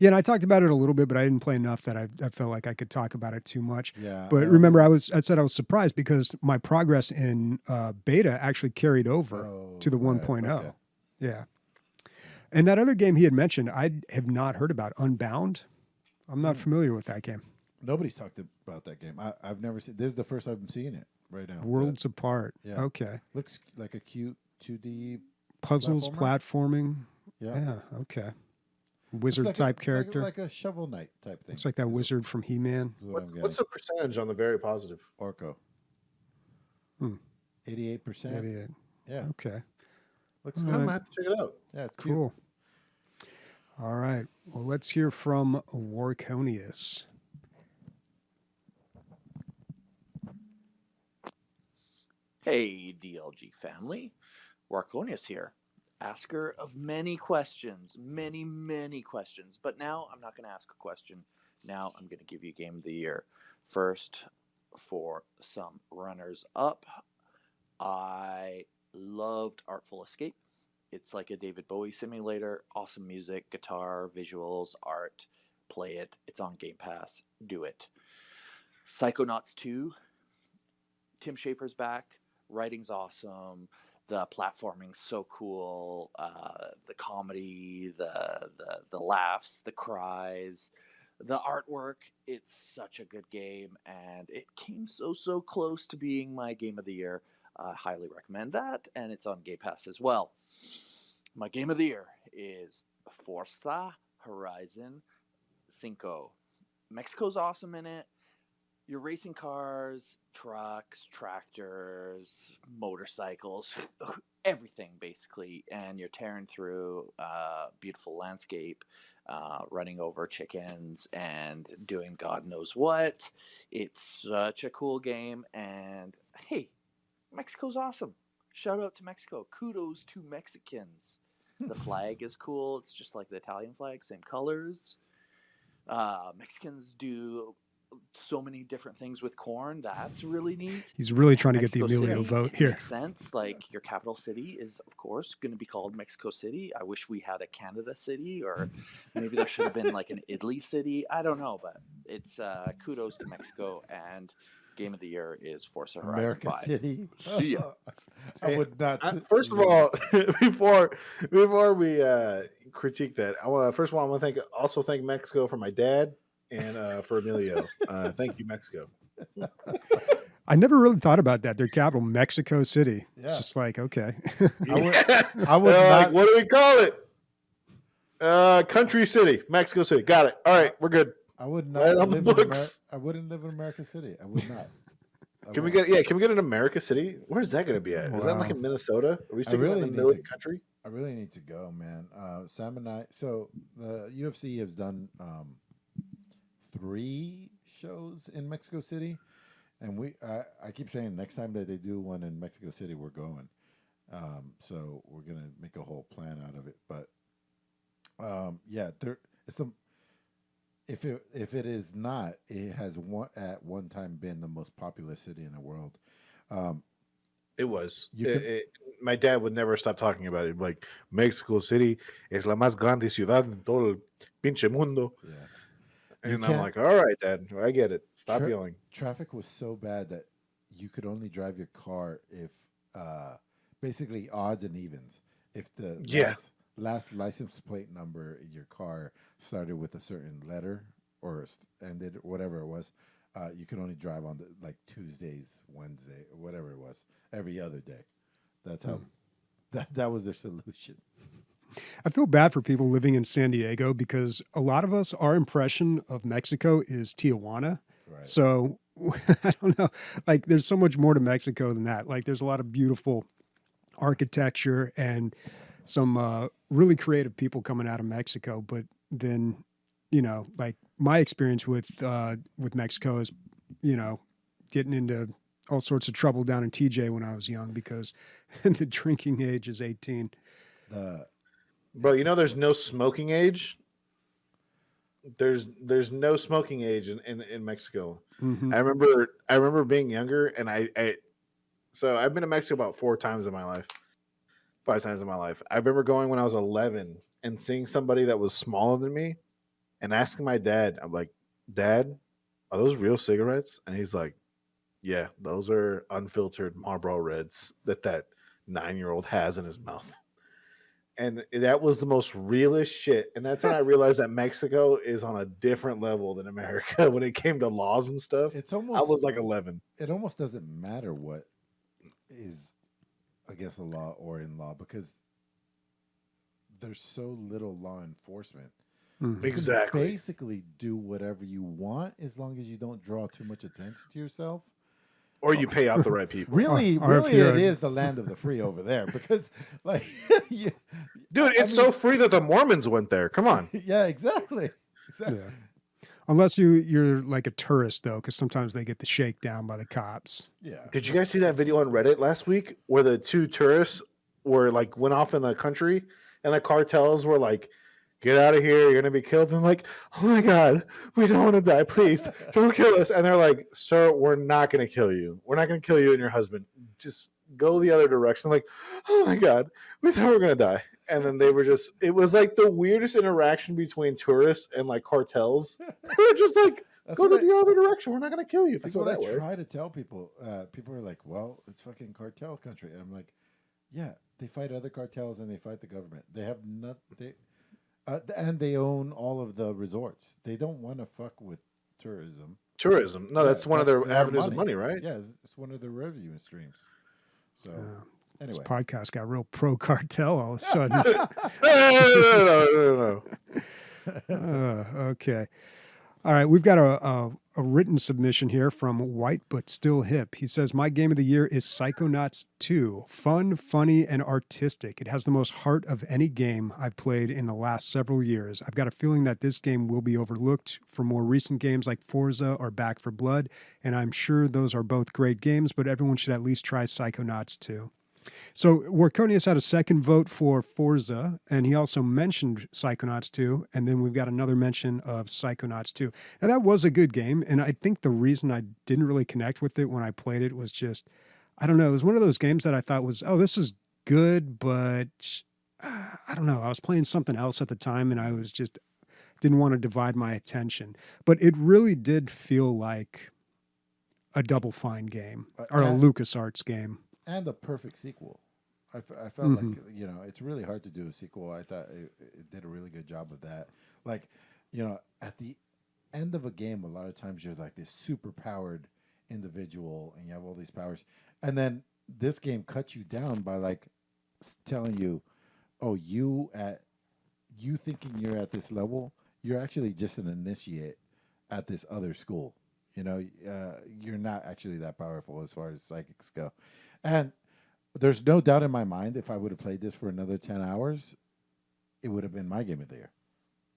Yeah, and I talked about it a little bit, but I didn't play enough that I felt like I could talk about it too much. Yeah. But remember, I said I was surprised because my progress in beta actually carried over to the 1.0. Okay. Yeah. And that other game he had mentioned, I have not heard about, Unbound. I'm not familiar with that game. Nobody's talked about that game. I've never seen. This is the first I'm seeing it right now. Worlds Apart. Yeah. Okay. Looks like a cute 2D puzzles, platforming. Yeah. Okay. Wizard type character. Like a Shovel Knight type thing. Looks like that wizard from He-Man. What's the percentage on the very positive? Orco. 88%. 88. Yeah. Okay. Looks good. I might have to check it out. Yeah, it's cool. All right. Well, let's hear from Warconius. Hey, DLG family. Warconius here. Asker of many questions. Many questions. But now I'm not going to ask a question. Now I'm going to give you Game of the Year. First, for some runners up, I loved Artful Escape. It's like a David Bowie simulator. Awesome music, guitar, visuals, art. Play it. It's on Game Pass. Do it. Psychonauts 2. Tim Schafer's back. Writing's awesome. The platforming's so cool. The comedy, the laughs, the cries, the artwork. It's such a good game, and it came so close to being my Game of the Year. I highly recommend that, and it's on Game Pass as well. My Game of the Year is Forza Horizon 5. Mexico's awesome in it. You're racing cars, trucks, tractors, motorcycles, everything basically, and you're tearing through a beautiful landscape, running over chickens and doing God knows what. It's such a cool game, and hey, Mexico's awesome. Shout out to Mexico. Kudos to Mexicans. The flag is cool. It's just like the Italian flag, same colors. Mexicans do so many different things with corn. That's really neat. He's really trying to Mexico get the Emilio City, vote it here. Makes sense. Like your capital city is, of course, going to be called Mexico City. I wish we had a Canada City, or maybe there should have been like an Italy City. I don't know, but it's kudos to Mexico, and Game of the Year is Forza Horizon America 5. City. See ya. I would not. First of all, before we critique that, I want to thank Mexico for my dad. and for Emilio. Thank you, Mexico. I never really thought about that. Their capital, Mexico City. Yeah. It's just like, okay. I would They're not. like, what do we call it? Country City, Mexico City. Got it. All right, we're good. I would not Right on the live in books. I wouldn't live in America City. I would not. Can we get an America City? Where's that going to be at? Is that like Wow. in Minnesota? Are we sticking really in the need middle of to- the country? I really need to go, man. Sam and I. So the UFC has done 3 shows in Mexico City, and I keep saying next time that they do one in Mexico City, we're going. So we're gonna make a whole plan out of it. But yeah, it's the if it is not, it has at one time been the most populous city in the world. It was. You My dad would never stop talking about it. Like, Mexico City es la más grande ciudad en todo el pinche mundo. Yeah. And You I'm can't- like, all right, Dad, I get it. Stop Sure. yelling. Traffic was so bad that you could only drive your car if basically odds and evens. If the Yeah. last license plate number in your car started with a certain letter or ended whatever it was, you could only drive on like Tuesdays, Wednesday, or whatever it was, every other day. That's how that was their solution. I feel bad for people living in San Diego because a lot of us, our impression of Mexico is Tijuana. Right. So I don't know. Like, there's so much more to Mexico than that. Like, there's a lot of beautiful architecture and some really creative people coming out of Mexico. But then, like my experience with Mexico is, getting into all sorts of trouble down in TJ when I was young because the drinking age is 18. Bro, there's no smoking age. There's no smoking age in Mexico. Mhm. I remember being younger, and so I've been to Mexico about 4 times in my life. 5 times in my life. I remember going when I was 11 and seeing somebody that was smaller than me and asking my dad, I'm like, Dad, are those real cigarettes? And he's like, yeah, those are unfiltered Marlboro Reds that 9-year-old has in his mouth. And that was the most realest shit. And that's when I realized that Mexico is on a different level than America when it came to laws and stuff. It's I almost was like 11. it almost doesn't matter what is against the law or in law because there's so little law enforcement. Mhm. You can Exactly. basically do whatever you want as long as you don't draw too much attention to yourself. Or you pay off the right people. Really, Or if really, you're it a- is the land of the free over there because, like, Dude, I it's mean- so free that the Mormons went there. Come on. yeah, exactly. Yeah. Unless you're like a tourist though, because sometimes they get the shakedown by the cops. Yeah. Did you guys see that video on Reddit last week where the 2 tourists went off in the country and the cartels were like, get out of here, you're gonna be killed? And like, oh my god, we don't want to die, please don't kill us. And they're like, sir, we're not gonna kill you. We're not gonna kill you and your husband. Just go the other direction. Like, oh my god, we thought we were gonna die. And then they were it was like the weirdest interaction between tourists and like cartels. They were just like, That's go what the other direction. We're not gonna kill you if you That's go what I that way. try to tell people. People are like, "Well, it's fucking cartel country," and I'm like, "Yeah, they fight other cartels and they fight the government. They have and they own all of the resorts. They don't want to fuck with tourism. Tourism. No, Yeah, that's one of their their avenues of money, right? Yeah, it's one of their revenue streams. So This anyway, podcast got real pro cartel all of a sudden. No. Okay. All right. We've got a written submission here from White But Still Hip. He says, my game of the year is Psychonauts 2. Fun, funny, and artistic. It has the most heart of any game I've played in the last several years. I've got a feeling that this game will be overlooked for more recent games like Forza or Back for Blood, and I'm sure those are both great games, but everyone should at least try Psychonauts 2. So Warconius had a second vote for Forza, and he also mentioned Psychonauts 2, and then we've got another mention of Psychonauts 2. Now, that was a good game, and I think the reason I didn't really connect with it when I played it was just, I don't know, it was one of those games that I thought was, oh, this is good, but I don't know. I was playing something else at the time, and I was just didn't want to divide my attention. But it really did feel like a Double Fine game, or a LucasArts game. and a perfect sequel. I felt Mhm. like, it's really hard to do a sequel. I thought it did a really good job of that. Like, at the end of a game, a lot of times you're like this super powered individual and you have all these powers. And then this game cuts you down by like telling you, oh, you thinking you're at this level, you're actually just an initiate at this other school. You know, you're not actually that powerful as far as psychics go. And there's no doubt in my mind if I would have played this for another 10 hours, it would have been my game of the year.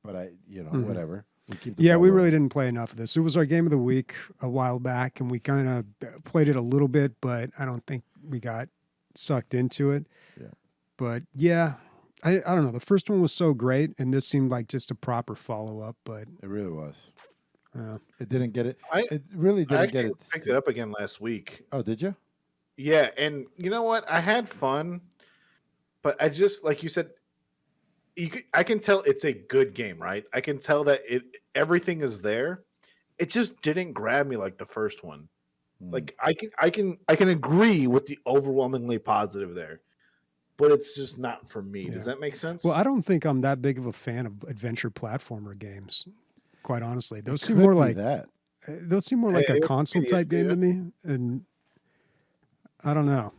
But whatever. We keep the Yeah, ball we rolling. really didn't play enough of this. It was our game of the week a while back, and we kind of played it a little bit, but I don't think we got sucked into it. Yeah. But yeah, I don't know. The first one was so great, and this seemed like just a proper follow-up, but It really was. uh, It didn't get it. I It really I didn't actually get it. picked it up again last week. Oh, did you? Yeah, and you know what? I had fun, but I just like you said, I can tell it's a good game, right? I can tell that everything is there. It just didn't grab me like the first one. Like I can agree with the overwhelmingly positive there, but it's just not for me. Does that make sense? well, I don't think I'm that big of a fan of adventure platformer games. Quite honestly, It those seem could more be like that. those seem more like It a would console be the type game issue. to me, and I don't know.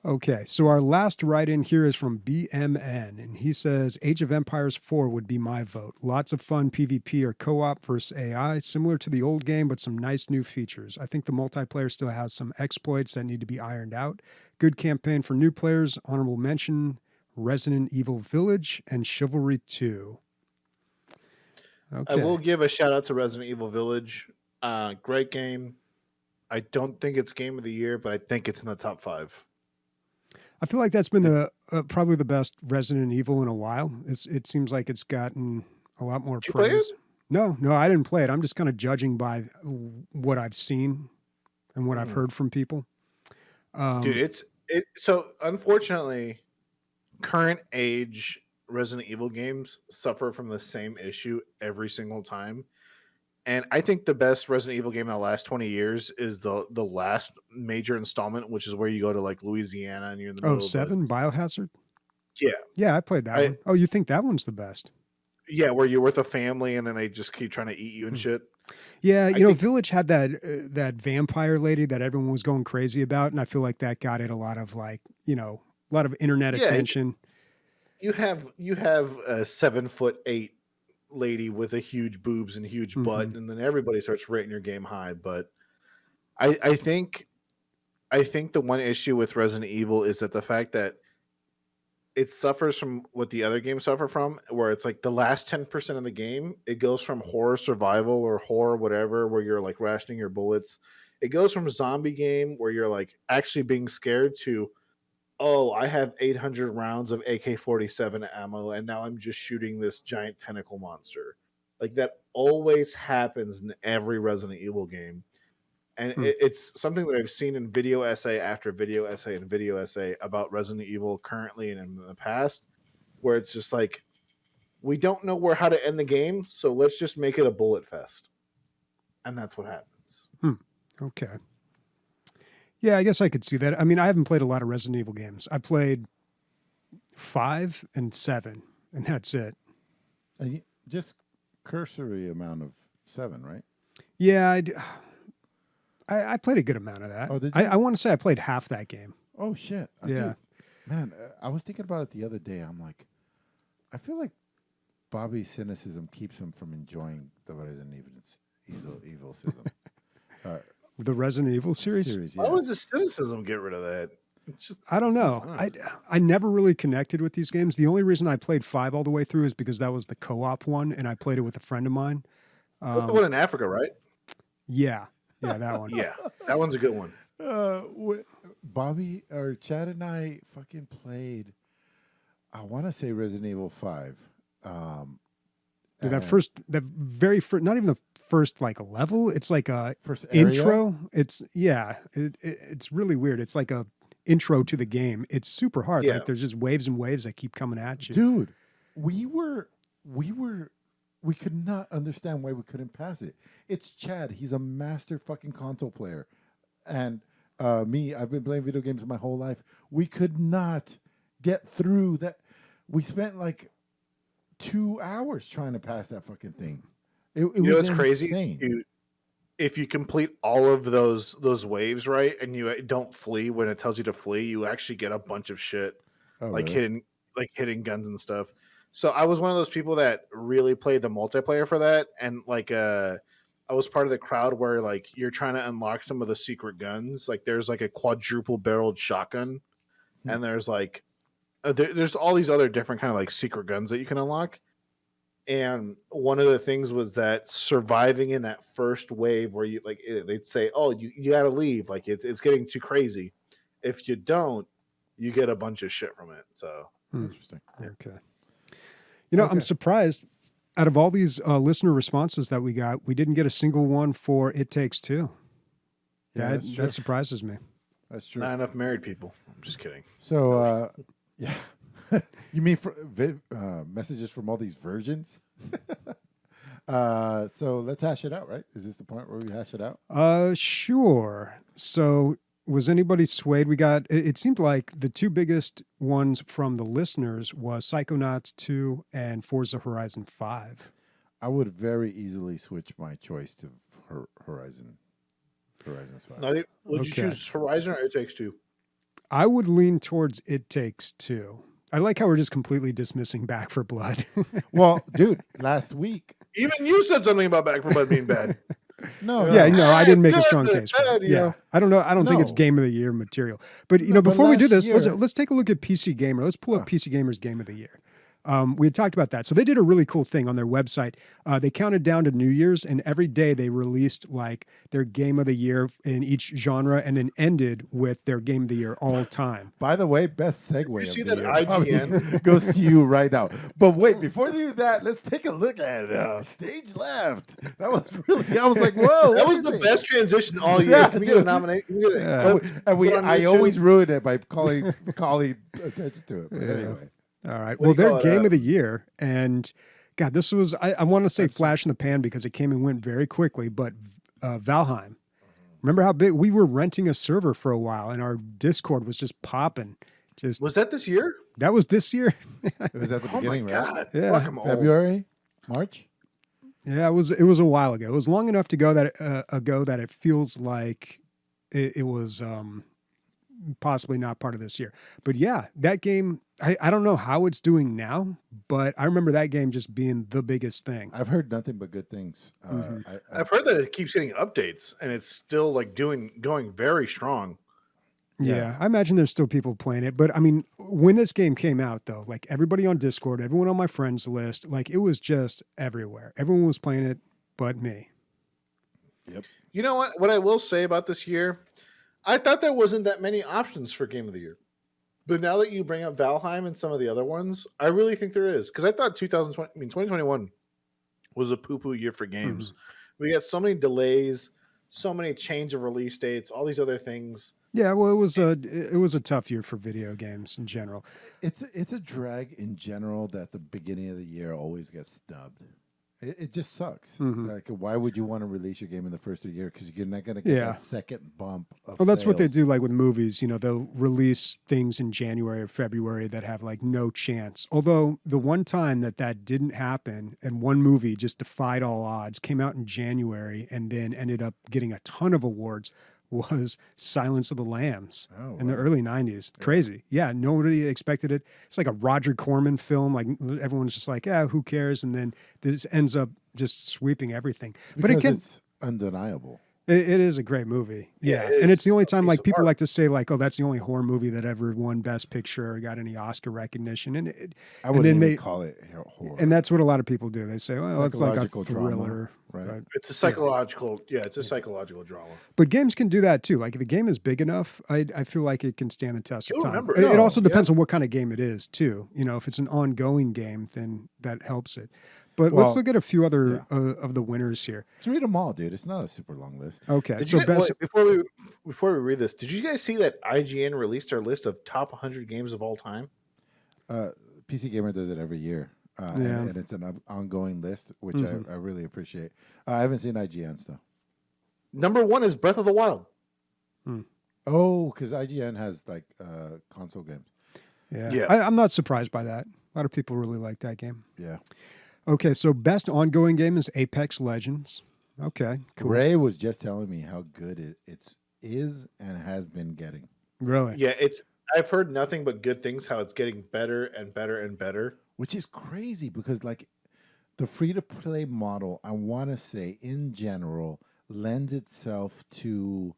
Okay, so our last write-in here is from BMN, and he says Age of Empires 4 would be my vote. Lots of fun PvP or co-op versus AI, similar to the old game, but some nice new features. I think the multiplayer still has some exploits that need to be ironed out. Good campaign for new players. Honorable mention, Resident Evil Village and Chivalry 2. I will give a shout out to Resident Evil Village. Great game. I don't think it's game of the year, but I think it's in the top 5. I feel like that's been the probably the best Resident Evil in a while. It seems like it's gotten a lot more Did you play it? praise. No, I didn't play it. I'm just kind of judging by what I've seen and what I've heard from people. Dude, so unfortunately, current age Resident Evil games suffer from the same issue every single time. And I think the best Resident Evil game in the last 20 years is the last major installment, which is where you go to like Louisiana and you're in the middle of 7 Biohazard. Yeah. Yeah, I played that one. Oh, you think that one's the best? Yeah, where you're with a family and then they just keep trying to eat you and shit. Yeah, you know, Village had that vampire lady that everyone was going crazy about, and I feel like that got it a lot of like, you know, a lot of internet attention. You have a 7'8" lady with a huge boobs and huge butt, and then everybody starts rating your game high. But I think the one issue with Resident Evil is that the fact that it suffers from what the other games suffer from, where it's like the last 10% of the game, it goes from horror survival or horror whatever, where you're like rationing your bullets. It goes from zombie game where you're like actually being scared to, oh, I have 800 rounds of AK-47 ammo, and now I'm just shooting this giant tentacle monster. Like that always happens in every Resident Evil game. And it's something that I've seen in video essay after video essay and video essay about Resident Evil currently and in the past, where it's just like, we don't know how to end the game, so let's just make it a bullet fest. And that's what happens. Okay. Yeah, I guess I could see that. I mean, I haven't played a lot of Resident Evil games. I played 5 and 7, and that's it. Just cursory amount of 7, right? Yeah, I played a good amount of that. Oh, did you? I want to say I played half that game. Oh, shit. Yeah. Dude, man, I was thinking about it the other day. I'm like, I feel like Bobby's cynicism keeps him from enjoying the Resident Evil system. The Resident Evil series? Yeah. Why was the cynicism get rid of that? I don't know. I never really connected with these games. The only reason I played 5 all the way through is because that was the co-op one, and I played it with a friend of mine. That's the one in Africa, right? Yeah, that one. Yeah, that one's a good one. Bobby or Chad and I fucking played, I want to say Resident Evil 5. Dude, that very first, not even the first like level. It's like a first area? intro. It's it's really weird. It's like a intro to the game. It's super hard. Yeah. Like there's just waves and waves that keep coming at you. Dude, we could not understand why we couldn't pass it. It's Chad. He's a master fucking console player. And me, I've been playing video games my whole life. We could not get through that. We spent like 2 hours trying to pass that fucking thing. It You know was what's crazy? insane. If you complete all of those waves right, and you don't flee when it tells you to flee, you actually get a bunch of shit, Oh, really? hitting guns and stuff. So I was one of those people that really played the multiplayer for that, and I was part of the crowd where like you're trying to unlock some of the secret guns. Like there's like a quadruple barreled shotgun, and there's like there's all these other different kind of like secret guns that you can unlock. And one of the things was that surviving in that first wave where you like they'd say, "Oh, you got to leave. Like it's getting too crazy. If you don't, you get a bunch of shit from it." So Interesting. Okay. I'm surprised. Out of all these listener responses that we got, we didn't get a single one for It Takes Two. Yeah, That surprises me. That's true. not enough married people. I'm just kidding. So, yeah. You mean messages from all these virgins? So let's hash it out, right? Is this the point where we hash it out? Sure. So was anybody swayed? It seemed like the two biggest ones from the listeners was Psychonauts 2 and Forza Horizon 5. I would very easily switch my choice to Horizon. Horizon 5. Would you choose Horizon or It Takes Two? I would lean towards It Takes Two. I like how we're just completely dismissing Back for Blood. Well, dude, last week. Even you said something about Back for Blood being bad. No. I didn't make a strong case for it. You know. I don't know. I don't think it's No. Game of the Year material. But No, but before we do last this, year- let's take a look at PC Gamer. Let's pull up PC Gamer's Game of the Year. We had talked about that. So they did a really cool thing on their website. They counted down to New Year's, and every day they released like their Game of the Year in each genre, and then ended with their Game of the Year all time. By the way, best segue. You see of the that year IGN? goes to you right now. But wait, before you do that, let's take a look at Stage Left. That was really. I was like, whoa. That what was is the it? best transition all year. Yeah, Can we get a dude. nomination? Can we get a Yeah. clip? And Put on I YouTube? always ruined it by calling attention to it. But anyway. All right. What do you Their call it, Game of the Year, and God, this was, I want to say flash in the pan because it came and went very quickly, but Valheim. Remember how big we were renting a server for a while and our Discord was just popping. Was that this year? That was this year. It was at the Oh my beginning, right? god! Yeah. Fuck, I'm old. February, March. Yeah, it was a while ago. It was long enough to go that it feels like it was possibly not part of this year. But yeah, that game, I don't know how it's doing now, but I remember that game just being the biggest thing. I've heard nothing but good things. I've heard that it keeps getting updates and it's still like going very strong. Yeah, I imagine there's still people playing it. But I mean, when this game came out, though, like everybody on Discord, everyone on my friends list, like it was just everywhere. Everyone was playing it but me. Yep. You know what? What I will say about this year, I thought there wasn't that many options for Game of the Year. But now that you bring up Valheim and some of the other ones, I really think there is. Because I thought 2021 was a poo-poo year for games. We got so many delays, so many change of release dates, all these other things. Yeah, well, it was a tough year for video games in general. It's a drag in general that the beginning of the year always gets snubbed. It just sucks. Like, why would you want to release your game in the first of the year? Because you're not going to get that second bump of Well, that's what they sales. do, like with movies. You know, they'll release things in January or February that have like no chance. Although the one time that didn't happen and one movie just defied all odds, came out in January and then ended up getting a ton of awards, was Silence of the Lambs in the early 90s. Crazy. Yeah, nobody expected it. It's like a Roger Corman film. Like everyone's just like, yeah, who cares? And then this ends up just sweeping everything. But Because again, it's undeniable. it is a great movie. Yeah, Yeah. it And is it's the only time a like piece of people art. like to say like, oh, that's the only horror movie that ever won Best Picture or got any Oscar recognition. And I wouldn't even they- call it horror. and that's what a lot of people do. They say, well, it's like a Psychological drama, thriller. right? But, It's a psychological, it's a psychological drama. but games can do that too. Like if a game is big enough, I feel like it can stand the test of You'll time. remember It it. also Yeah. depends on what kind of game it is too. You know, if it's an ongoing game, then that helps it. But Well, let's look at a few other of the winners here. Let's read them all, dude. It's not a super long list. Okay, Did so you, best. wait, before we read this, did you guys see that IGN released their list of top 100 games of all time? PC Gamer does it every year. And it's an ongoing list, which I really appreciate. I haven't seen IGN stuff. Number 1 is Breath of the Wild. Oh, because IGN has like console games. Yeah, Yeah. I'm not surprised by that. A lot of people really like that game. Yeah. Okay, so best ongoing game is Apex Legends. Okay, cool. Ray was just telling me how good it is and has been getting. Really? Yeah, I've heard nothing but good things. How it's getting better and better and better. Which is crazy because like the free to play model, I want to say in general lends itself to,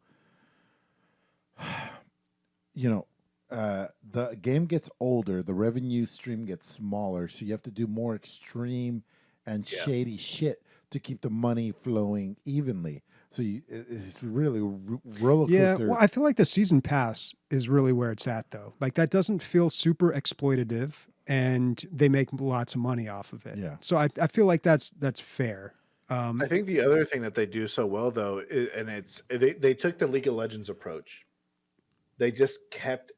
the game gets older, the revenue stream gets smaller, so you have to do more extreme and shady shit to keep the money flowing evenly. So it's really roller coaster. Yeah, well, I feel like the season pass is really where it's at, though. Like, that doesn't feel super exploitative, and they make lots of money off of it. Yeah. So I feel like that's fair. I think the other thing that they do so well, though, they took the League of Legends approach. They just kept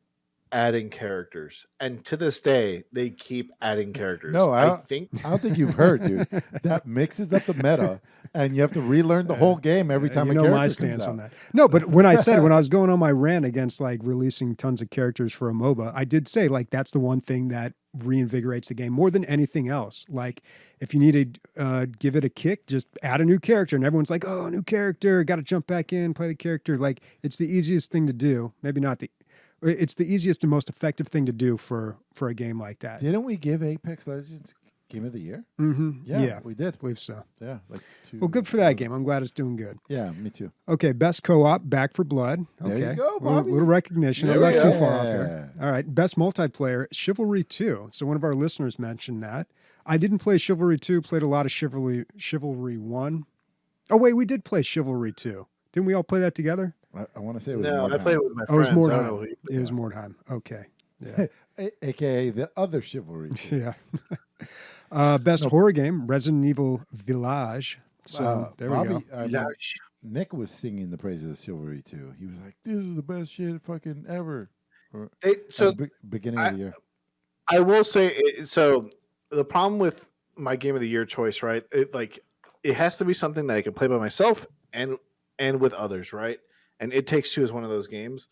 adding characters, and to this day, they keep adding characters. No, I don't think you've heard, dude. That mixes up the meta, and you have to relearn the whole game every time you a know character my comes stance out. on that. No, but when I was going on my rant against like releasing tons of characters for a MOBA, I did say like that's the one thing that reinvigorates the game more than anything else. Like if you need to give it a kick, just add a new character, and everyone's like, "Oh, new character, got to jump back in, play the character." Like it's the easiest thing to do. Maybe not it's the easiest and most effective thing to do for a game like that. Didn't we give Apex Legends Game of the Year? Mm-hmm. Yeah, we did. I believe so. Yeah. Well, good for that game. I'm glad it's doing good. Yeah, me too. Okay, best co-op, Back for Blood. Okay, There you go, little Bobby. recognition. There I'm not we too go. far off here. All right, best multiplayer, Chivalry 2. So one of our listeners mentioned that. I didn't play Chivalry 2. Played a lot of Chivalry 1. Oh wait, we did play Chivalry 2. Didn't we all play that together? I want to say it was No, I Mordheim. played it with my Oh, it was friends. I don't know who Mordheim. you- It was Mordheim. Okay. Yeah. AKA the other Chivalry. Yeah. Best horror game, Resident Evil Village. So there we go. Bobby, Yeah. Nick was singing the praises of Chivalry too. He was like, "This is the best shit fucking ever." So At the beginning of the year. I will say, so the problem with my Game of the Year choice, right? It has to be something that I can play by myself and with others, right? And It Takes Two is one of those games.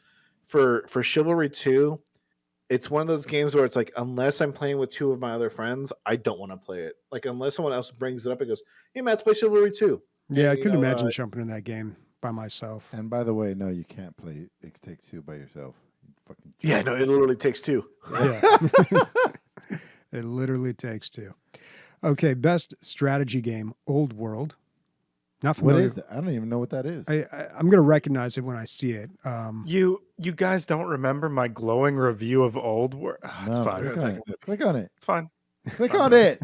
For Chivalry 2, it's one of those games where it's like, unless I'm playing with two of my other friends, I don't want to play it. Like, unless someone else brings it up and goes, "Hey, Matt, let's play Chivalry 2." Yeah, I And, couldn't imagine jumping in that game by myself. And by the way, no, you can't play It Takes Two by yourself. You fucking Yeah, no, it literally takes two. Yeah. It literally takes two. Okay, best strategy game, Old World. Not What familiar. is that? I don't even know what that is. I'm going to recognize it when I see it. You guys don't remember my glowing review of Old World? It's No, fine. click on it. Click on it. It's fine. Click on it.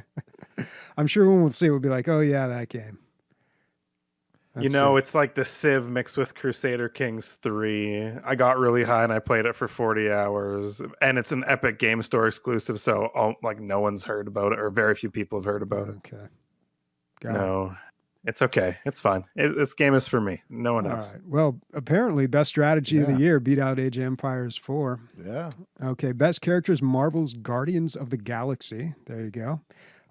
I'm sure when we'll see it, we'll be like, oh, yeah, that game. You know, it's like the Civ mixed with Crusader Kings 3. I got really high and I played it for 40 hours. And it's an Epic Game Store exclusive, so no one's heard about it, or very few people have heard about it. Okay. Got it. No, it's okay. It's fine. This game is for me. No one All else. right. Well, apparently, best strategy of the Yeah. year beat out Age of Empires 4. Yeah. Okay, best characters, Marvel's Guardians of the Galaxy. There you go.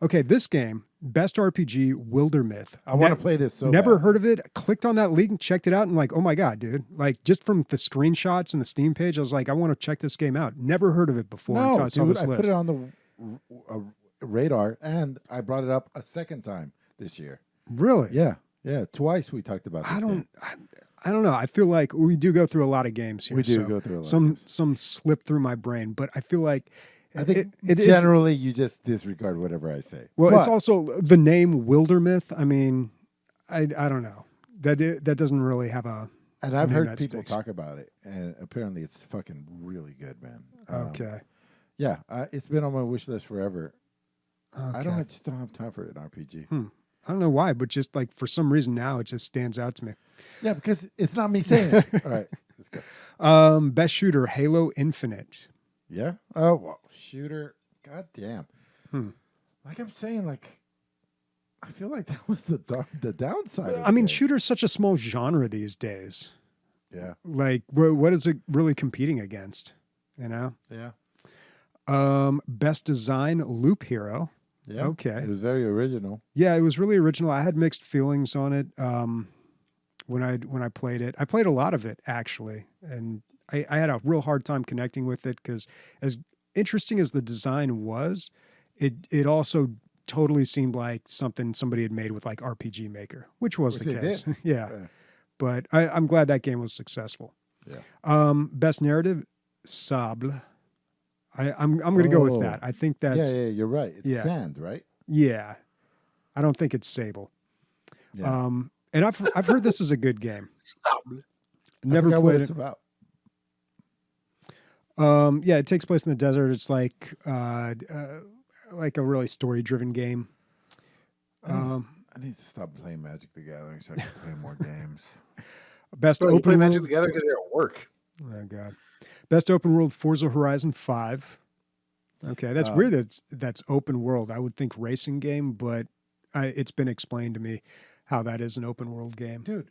Okay, this game, best RPG, Wildermyth. I want to play this so Never bad. heard of it. Clicked on that link, checked it out, and like, oh my god, dude! Like just from the screenshots and the Steam page, I was like, I want to check this game out. Never heard of it before until I saw dude, this I list. put it on the radar, and I brought it up a second time this year. Really? Yeah, twice we talked about this. I don't. game. I don't know. I feel like we do go through a lot of games here. We do so go through a lot of Some games. some slip through my brain, but I feel like I think it is. generally you just disregard whatever I say. Well, it's But- also the name Wildermyth. I mean, I don't know. That doesn't really have a. and I've name heard that people sticks. talk about it, and apparently it's fucking really good, man. Okay. Yeah, it's been on my wish list forever. I Okay. just don't have time for an RPG. I don't know why, but just like for some reason now it just stands out to me. Yeah, because it's not me saying it. All right, let's go. Best shooter, Halo Infinite. Yeah. Oh, well, shooter. God damn. Hmm. Like I'm saying, like I feel like that was the downside. Of I mean, it. shooter's such a small genre these days. Yeah. Like, what is it really competing against? You know. Yeah. Best design, Loop Hero. Yeah. Okay. It was very original. Yeah, it was really original. I had mixed feelings on it when I played it. I played a lot of it actually, and I had a real hard time connecting with it because as interesting as the design was, it also totally seemed like something somebody had made with like RPG Maker, which was Which the they case. did. Yeah. Yeah. But I'm glad that game was successful. Yeah. Best narrative, Sable. I'm going to go with that. I think that's yeah, you're right. It's sand, right? Yeah. I don't think it's Sable. Yeah. And I've heard this is a good game. Never I forgot played what it. it's about. Yeah, it takes place in the desert. It's like a really story-driven game. I need to stop playing Magic the Gathering so I can play more games. Best Bro, you play open Magic world. together because you're at work. Oh god. Best open world, Forza Horizon 5. Okay, that's weird. That's open world. I would think racing game, but it's been explained to me how that is an open world game. Dude,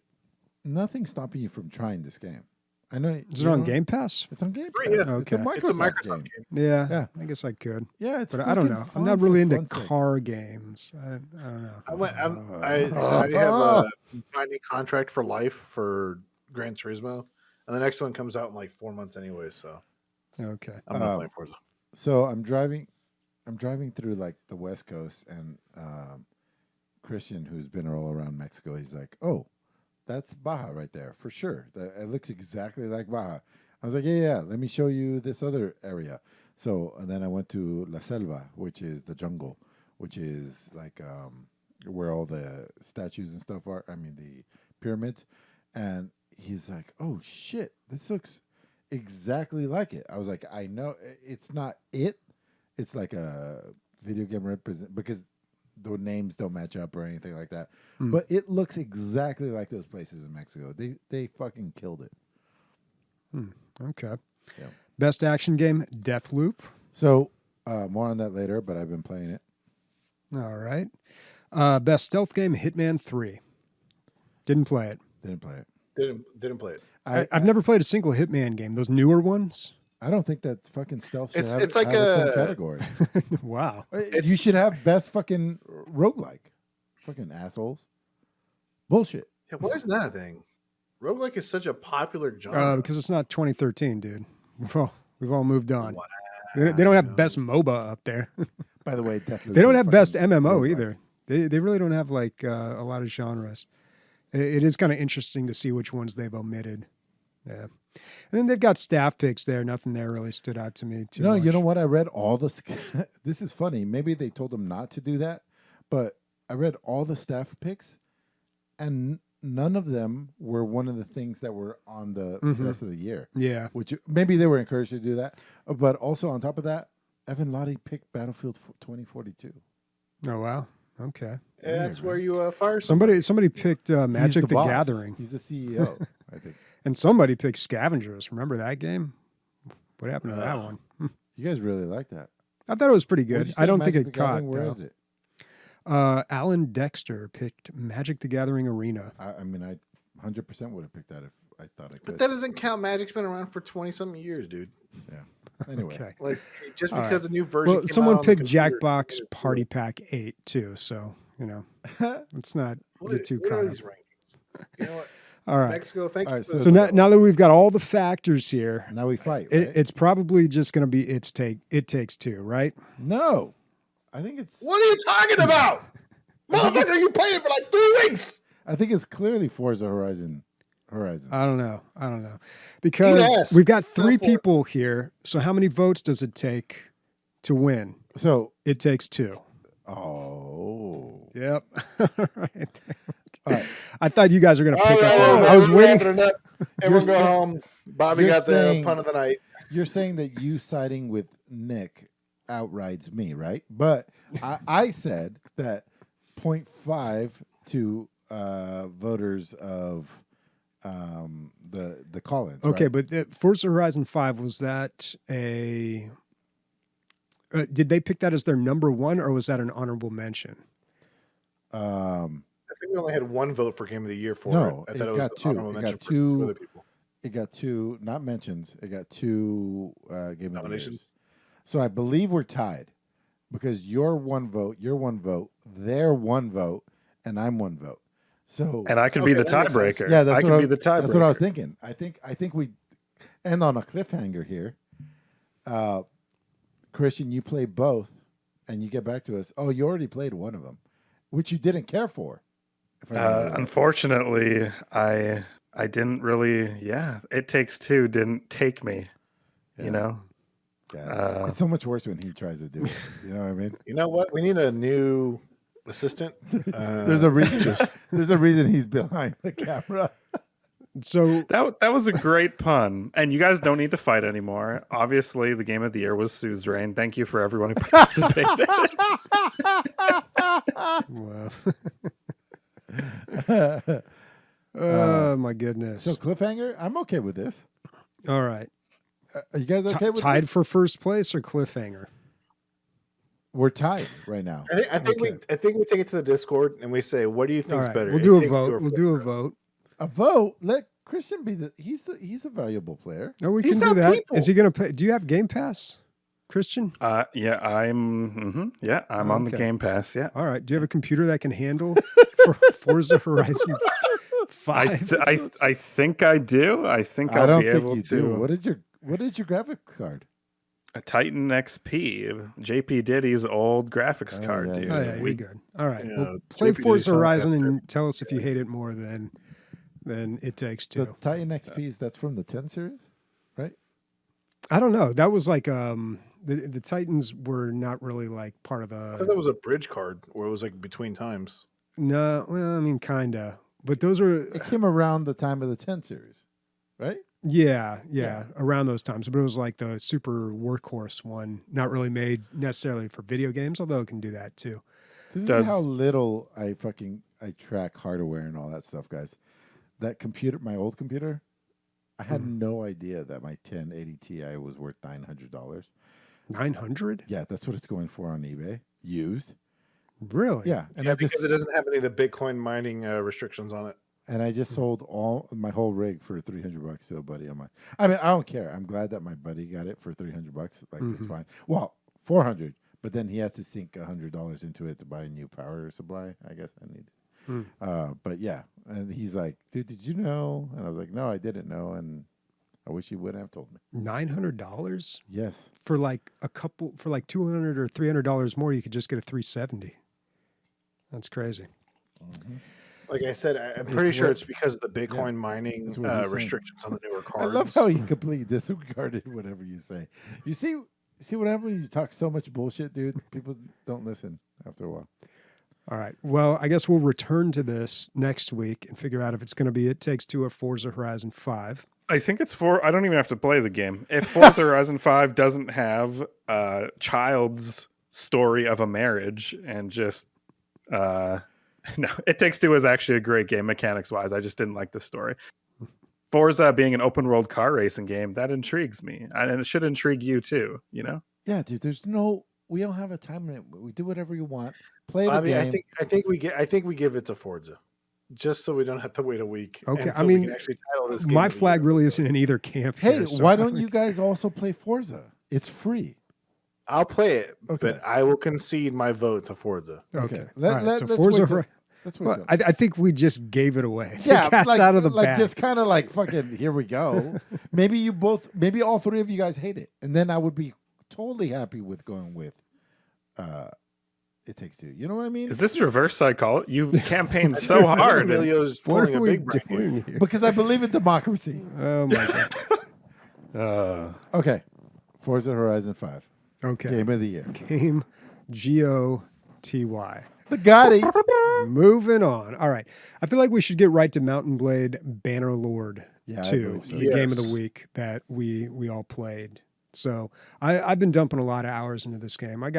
nothing's stopping you from trying this game. I know. Is it on Game Pass? It's on Game Pass. Free, yes. It's a Okay. It's a Microsoft Microsoft game. game. Yeah, Yeah. I guess I could, Yeah, it's. but I don't fucking know. I'm fun not for really into fun's sake. car games. I don't know. I have a binding contract for life for Gran Turismo, and the next one comes out in like 4 months anyway. So Okay. I'm not playing Forza. So I'm driving through like the West Coast, and Christian, who's been all around Mexico, he's like, "Oh, that's Baja right there for sure. It looks exactly like Baja." I was like, "Yeah, let me show you this other area." So and then I went to La Selva, which is the jungle, which is like where all the statues and stuff are. I mean the pyramids, and he's like, "Oh shit, this looks exactly like it." I was like, "I know it's not it. It's like a video game represent because the names don't match up or anything like that. But it looks exactly like those places in Mexico. They fucking killed it." Okay. Yeah. Best action game, Deathloop. So more on that later, but I've been playing it. All right. Best stealth game, Hitman 3. Didn't play it. Didn't play it. Didn't play it. I've never played a single Hitman game. Those newer ones. I don't think that fucking stealth should It's like have its own a- category. Wow. You should have best fucking roguelike. Fucking assholes. Bullshit. Yeah, why isn't that a thing? Roguelike is such a popular genre. Because it's not 2013, dude. We've all moved on. Wow. They don't have best MOBA up there. By the way, Deathloop They don't is have best fucking MMO roguelike. either. They really don't have like a lot of genres. It is kind of interesting to see which ones they've omitted. Yeah. And then they've got staff picks there. Nothing there really stood out to me too much. You know what? I read all the. This is funny. Maybe they told them not to do that, but I read all the staff picks, and none of them were one of the things that were on the rest of the year. Yeah. Which maybe they were encouraged to do that, but also on top of that, Evan Lottie picked Battlefield 2042. Oh wow. Okay. Yeah, that's where you fire Somebody picked Magic He's the boss. Gathering, He's the CEO, I think. and somebody picked Scavengers. Remember that game? What happened to that one? You guys really like that. I thought it was pretty What'd good. you say, I don't think Magic it the caught. Gathering? Where though. is it? Alan Dexter picked Magic the Gathering Arena. I mean, I 100% would have picked that if I thought I could. But that doesn't count. Magic's been around for 20-something years, dude. Yeah. Anyway. Okay. Like just All because a new version. Well, came someone out on the picked computer, Jackbox it's Party Pack 8 too, so let's not get too what caught are up. these rankings? You know what? All right. Mexico, thank All you. right, for So the- now that we've got all the factors here, Now we fight, right? it's probably just going to be It Takes Two, right? No. I think it's What are you talking about? Motherfucker, you played it for like 3 weeks. I think it's clearly Forza Horizon. I don't know. Because Yes. we've got 3 Go for it. people here. So how many votes does it take to win? So, It takes 2. oh. Yep. All right. All right. I thought you guys were going to All pick right, up on it. I was waiting. wrapping it up. Everyone go saying- home. Bobby you're got the saying- pun of the night. You're saying that you siding with Nick outrides me, right? But I said that 0.5 to voters of the call-ins. Okay, right? but Forza Horizon 5, was that a... did they pick that as their number 1, or was that an honorable mention? I think we only had 1 vote for Game of the Year for No, it. I it thought it was got an 2. honorable It mention got for 2. other people. It got 2, not mentions. It got 2 Game of the Nominations? Years. So I believe we're tied because you're 1 vote, you're 1 vote, they're 1 vote, and I'm 1 vote. So And I could be Okay, the that makes sense. tiebreaker. yeah, that's I what could be the tiebreaker. That's what I was thinking. I think we end on a cliffhanger here. Christian, you play both, and you get back to us, oh, you already played one of them, which you didn't care for. If I remember right. Unfortunately, I didn't really. Yeah, It Takes Two didn't take me. Yeah. You know. Yeah, it's so much worse when he tries to do it. You know what I mean? You know what? We need a new assistant. There's a reason. There's a reason he's behind the camera. So that was a great pun, and you guys don't need to fight anymore. Obviously, the game of the year was Suzerain. Thank you for everyone who participated. Wow. Oh my goodness. So cliffhanger, I'm okay with this. All right. Are you guys okay with tied this? for first place or cliffhanger? We're tied right now. I think we take it to the Discord and we say, what do you think's better? We'll do a vote. We'll do a vote. A vote. Let Christian be he's a valuable player. No, we He's can do not that. people. Is he going to pay? Do you have Game Pass, Christian? Yeah, I'm on the Okay. Game Pass. Yeah. All right. Do you have a computer that can handle Forza Horizon 5? I think I do. I think I I'll don't be think able you to. do. What is your graphic card? A Titan XP, JP Diddy's old graphics card, yeah, dude. Oh, yeah, you're good. All right. Yeah, Well, play JP Forza Diddy Horizon sounds and tell us if you hate it more than It Takes The Two. Titan XPs, that's from the 10 series, right? I don't know. That was like the Titans were not really like part of I thought the. that was a bridge card where it was like between times. No, well, I mean, kinda. But those were It came around the time of the 10 series, right? yeah, around those times. But it was like the super workhorse one, not really made necessarily for video games, although it can do that too. This is how little I track hardware and all that stuff, guys. That computer, my old computer, I had no idea that my 1080 Ti was worth $900. 900? Yeah, that's what it's going for on eBay, used. Really? Yeah, and Because it doesn't have any of the Bitcoin mining restrictions on it. And I just sold my whole rig for $300 to a buddy of mine. I mean, I don't care. I'm glad that my buddy got it for $300. Like, it's fine. Well, $400, but then he had to sink $100 into it to buy a new power supply. I guess I need. But yeah, and he's like, "Dude, did you know?" And I was like, "No, I didn't know." And I wish you wouldn't have told me. $900 Yes. for like $200 or $300 more, you could just get a 370. That's crazy. Like I said, I'm pretty sure it's because of the Bitcoin mining that's what he's saying. restrictions on the newer I cards. love how you completely disregarded whatever you say. You see what happens when you talk so much bullshit, dude? People don't listen after a while. All right. Well, I guess we'll return to this next week and figure out if it's going to be It Takes Two or Forza Horizon 5. I think it's I don't even have to play the game. If Forza Horizon 5 doesn't have a child's story of a marriage and just no, It Takes Two is actually a great game mechanics wise. I just didn't like the story. Forza being an open world car racing game, that intrigues me. And it should intrigue you too, you know? Yeah, dude, we don't have a time limit. We do whatever you want. Play the game. I think we give it to Forza, just so we don't have to wait a week. Okay, and so I we mean, can actually title this game my of the flag year. really isn't in either camp. Hey, here, so why don't you guys also play Forza? It's free. I'll play it, Okay. but I will concede my vote to Forza. Okay. Okay. All right, so let's Forza wait till- Hor- Let's wait Well, till- I think we just gave it away. yeah, The cat's like, out of the like bag. just kind of like fucking here we go. Maybe all three of you guys hate it, and then I would be totally happy with going with It Takes Two. You know what I mean? Is this reverse psychology? You campaigned so hard. and- Emilio's What pulling are a we big brain here. doing here? Because I believe in democracy. Oh my god. Okay, Forza Horizon 5, Okay. Game of the Year. Game GOTY. The Gotti. Moving on. All right. I feel like we should get right to Mountain Blade Bannerlord Yeah, I 2, believe so. the game of Yes. the week that we all played. So I've been dumping a lot of hours into this game. I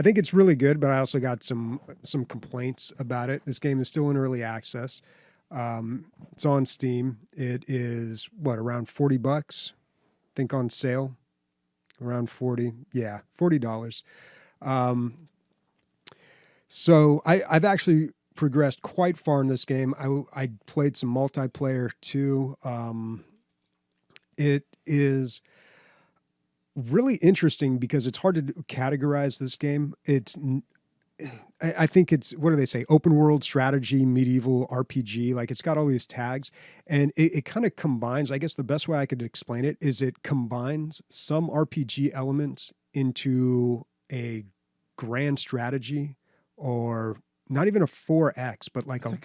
think it's really good, but I also got some complaints about it. This game is still in early access. It's on Steam. It is around $40. I think on sale, around 40. Yeah, $40. So I've actually progressed quite far in this game. I played some multiplayer too. It is really interesting because it's hard to categorize this game. I think it's, what do they say? Open world strategy, medieval RPG. Like it's got all these tags and it kind of combines, I guess the best way I could explain it is it combines some RPG elements into a grand strategy, or not even a 4X, but like a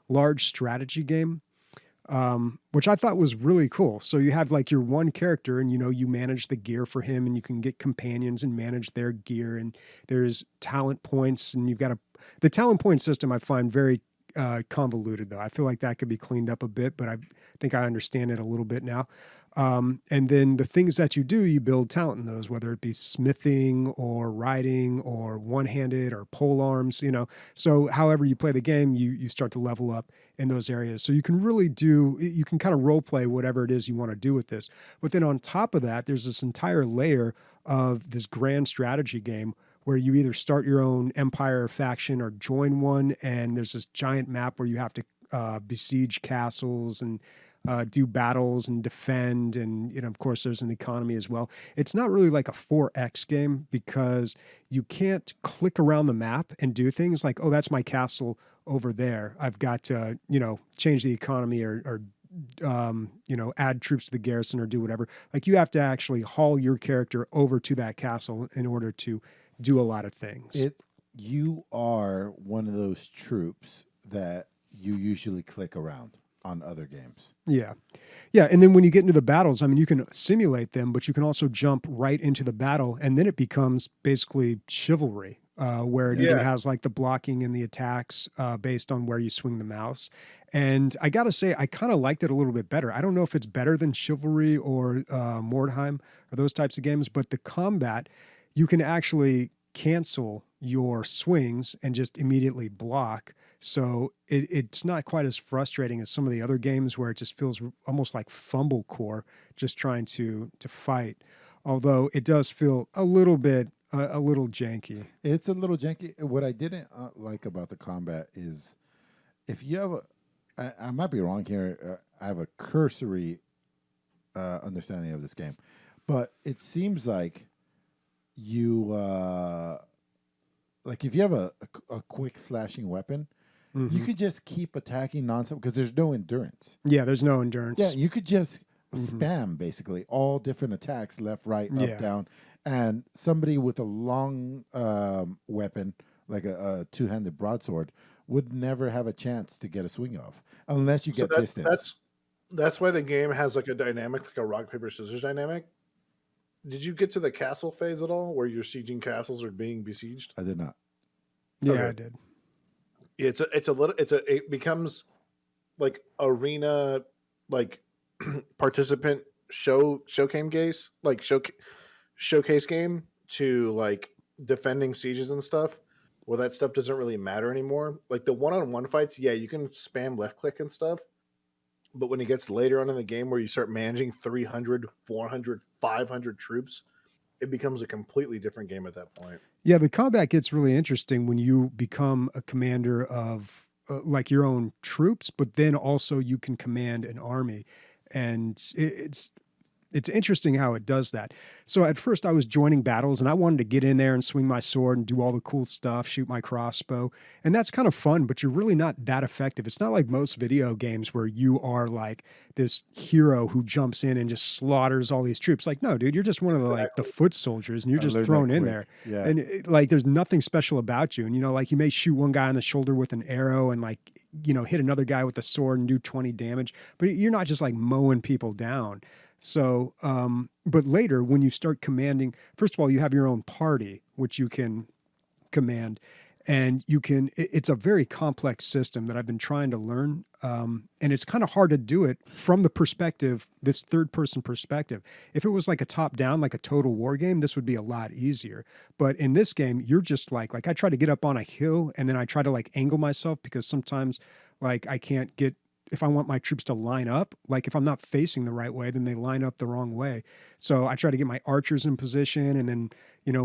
large strategy game, which I thought was really cool. So you have like your one character and, you manage the gear for him, and you can get companions and manage their gear. And there's talent points, and the talent point system I find very convoluted, though. I feel like that could be cleaned up a bit, but I think I understand it a little bit now. And then the things that you do, you build talent in those, whether it be smithing or riding or one-handed or pole arms, So however you play the game, you start to level up in those areas. So you can you can kind of role play whatever it is you want to do with this. But then on top of that, there's this entire layer of this grand strategy game where you either start your own empire or faction or join one, and there's this giant map where you have to besiege castles and do battles and defend, and of course there's an economy as well. It's not really like a 4X game because you can't click around the map and do things like, oh, that's my castle over there, I've got to change the economy or add troops to the garrison or do whatever. Like, you have to actually haul your character over to that castle in order to do a lot of things. You are one of those troops that you usually click around on other games. Yeah. And then when you get into the battles, I mean, you can simulate them, but you can also jump right into the battle, and then it becomes basically chivalry, where it even has like the blocking and the attacks based on where you swing the mouse. And I got to say, I kind of liked it a little bit better. I don't know if it's better than Chivalry or Mordheim or those types of games, but the combat, you can actually cancel your swings and just immediately block. So it's not quite as frustrating as some of the other games where it just feels almost like fumblecore, just trying to fight. Although it does feel a little janky. It's a little janky. What I didn't like about the combat is, if you have I might be wrong here. I have a cursory understanding of this game, but it seems like you like if you have a quick slashing weapon, you could just keep attacking nonstop because there's no endurance. Yeah, there's no endurance. Yeah, you could just spam basically all different attacks, left, right, up, down, and somebody with a long weapon like a two-handed broadsword would never have a chance to get a swing off unless you get distance. That's why the game has like a dynamic, like a rock paper scissors dynamic. Did you get to the castle phase at all, where you're sieging castles or being besieged? I did not. Yeah, Okay. I did. It becomes like arena, like participant showcase game to like defending sieges and stuff, where that stuff doesn't really matter anymore. Like the one-on-one fights, yeah, you can spam left click and stuff. But when it gets later on in the game where you start managing 300, 400, 500 troops, it becomes a completely different game at that point. Yeah, the combat gets really interesting when you become a commander of like your own troops, but then also you can command an army. And it's interesting how it does that. So at first I was joining battles and I wanted to get in there and swing my sword and do all the cool stuff, shoot my crossbow. And that's kind of fun, but you're really not that effective. It's not like most video games where you are like this hero who jumps in and just slaughters all these troops. Like, no, dude, you're just one of the foot soldiers and you're just thrown in there. Yeah. And like, there's nothing special about you. And, like you may shoot one guy on the shoulder with an arrow and like, hit another guy with a sword and do 20 damage, but you're not just like mowing people down. So, but later when you start commanding, first of all, you have your own party, which you can command, and it's a very complex system that I've been trying to learn. And it's kind of hard to do it from the perspective, this third person perspective. If it was like a top down, like a total war game, this would be a lot easier. But in this game, you're just like I try to get up on a hill and then I try to like angle myself because sometimes like I can't get, if I want my troops to line up, like if I'm not facing the right way, then they line up the wrong way. So I try to get my archers in position and then,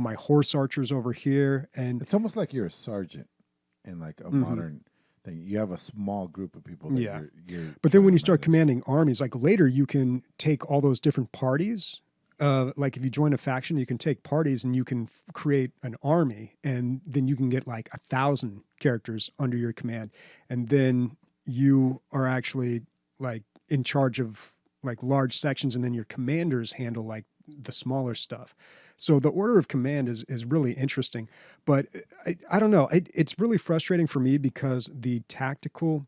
my horse archers over here. And it's almost like you're a sergeant in like a modern thing. You have a small group of people. That you're but then when you start commanding armies, like later you can take all those different parties. Like if you join a faction, you can take parties and you can create an army, and then you can get like 1,000 characters under your command. And then you are actually like in charge of like large sections, and then your commanders handle like the smaller stuff. So the order of command is really interesting, but I don't know. It's really frustrating for me because the tactical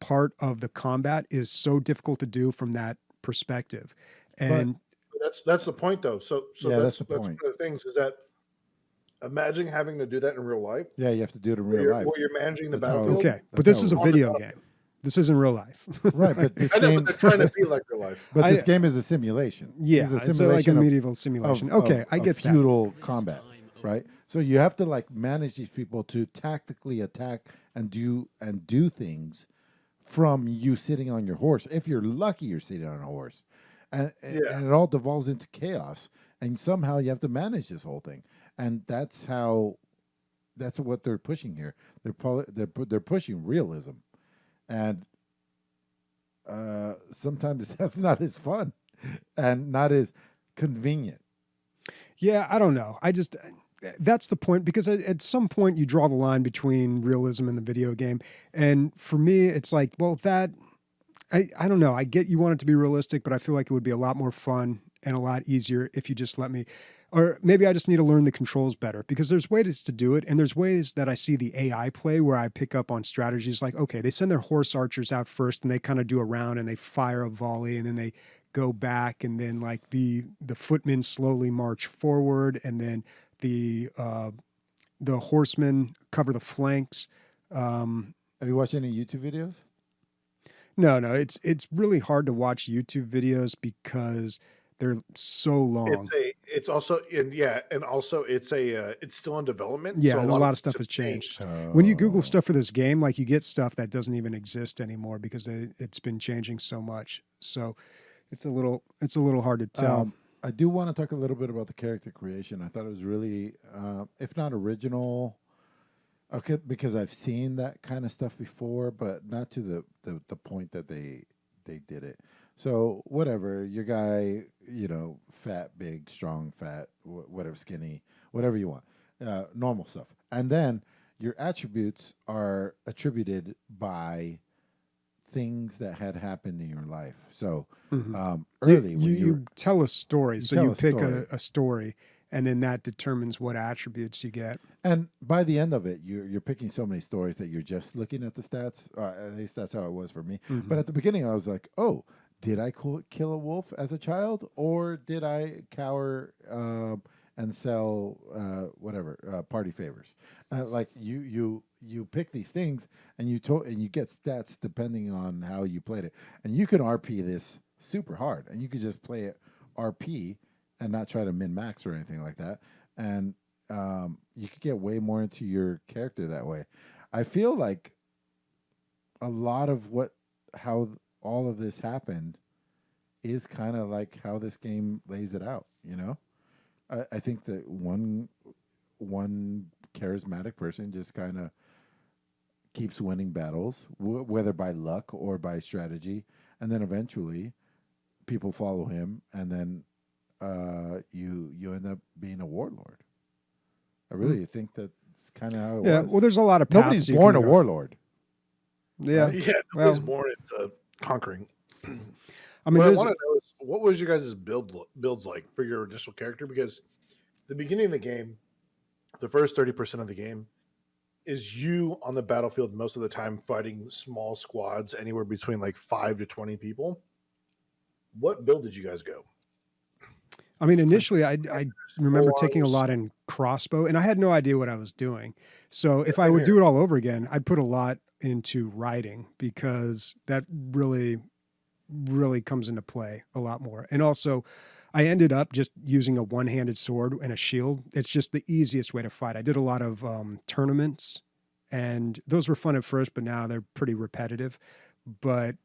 part of the combat is so difficult to do from that perspective. And that's the point, though. So Yeah, that's the one point. of the things is that imagine having to do that in real life, Yeah, you have to do it in where real you're, life. where you're managing the That's how- battlefield. okay, but That's this how is a it works. video game. This isn't real life. Right, but this I know, game, but they're trying to be like real life. but this I- game is a simulation. Yeah, it's a it's like a simulation medieval simulation. Okay, I of get that. feudal combat, right? So you have to like manage these people to tactically attack and do things from you sitting on your horse. If you're lucky, you're sitting on a horse, and it all devolves into chaos. And somehow you have to manage this whole thing, and that's what they're pushing here. They're pushing realism, and sometimes that's not as fun and not as convenient. Yeah, I don't know. That's the point, because at some point you draw the line between realism and the video game. And for me, it's like, well, I don't know. I get you want it to be realistic, but I feel like it would be a lot more fun and a lot easier if you just let me, or maybe I just need to learn the controls better, because there's ways to do it. And there's ways that I see the AI play where I pick up on strategies like, okay, they send their horse archers out first and they kind of do a round and they fire a volley and then they go back, and then like the footmen slowly march forward, and then the horsemen cover the flanks. Have you watched any YouTube videos? No, it's really hard to watch YouTube videos because they're so long. It's also it's still in development. Yeah, so and a lot of stuff has changed. When you Google stuff for this game, like you get stuff that doesn't even exist anymore because it's been changing so much. So it's a little hard to tell. I do want to talk a little bit about the character creation. I thought it was really, if not original, okay, because I've seen that kind of stuff before, but not to the point that they did it. So whatever, your guy, fat, big, strong, fat, whatever, skinny, whatever you want, normal stuff. And then your attributes are attributed by things that had happened in your life. So early, you tell a story. So you pick story. a story, and then that determines what attributes you get. And by the end of it, you're picking so many stories that you're just looking at the stats. At least that's how it was for me. But at the beginning, I was like, oh, did I kill a wolf as a child, or did I cower and sell party favors? Like you pick these things, and you get stats depending on how you played it. And you can RP this super hard, and you could just play it RP and not try to min max or anything like that. And you could get way more into your character that way. I feel like a lot of how all of this happened is kind of like how this game lays it out. I think that one charismatic person just kind of keeps winning battles, whether by luck or by strategy, and then eventually people follow him, and then you end up being a warlord. I really think that's kind of how it was. Well, there's a lot of paths. Nobody's born a warlord. Yeah, nobody's born into conquering. I mean, what I want to know is, what was your guys' builds like for your initial character? Because the beginning of the game, the first 30% of the game, is you on the battlefield most of the time fighting small squads, anywhere between like 5 to 20 people. What build did you guys go? I mean, initially, I remember taking a lot in crossbow, and I had no idea what I was doing. So if I would do it all over again, I'd put a lot into riding, because that really, really comes into play a lot more. And also, I ended up just using a one-handed sword and a shield. It's just the easiest way to fight. I did a lot of tournaments, and those were fun at first, but now they're pretty repetitive. But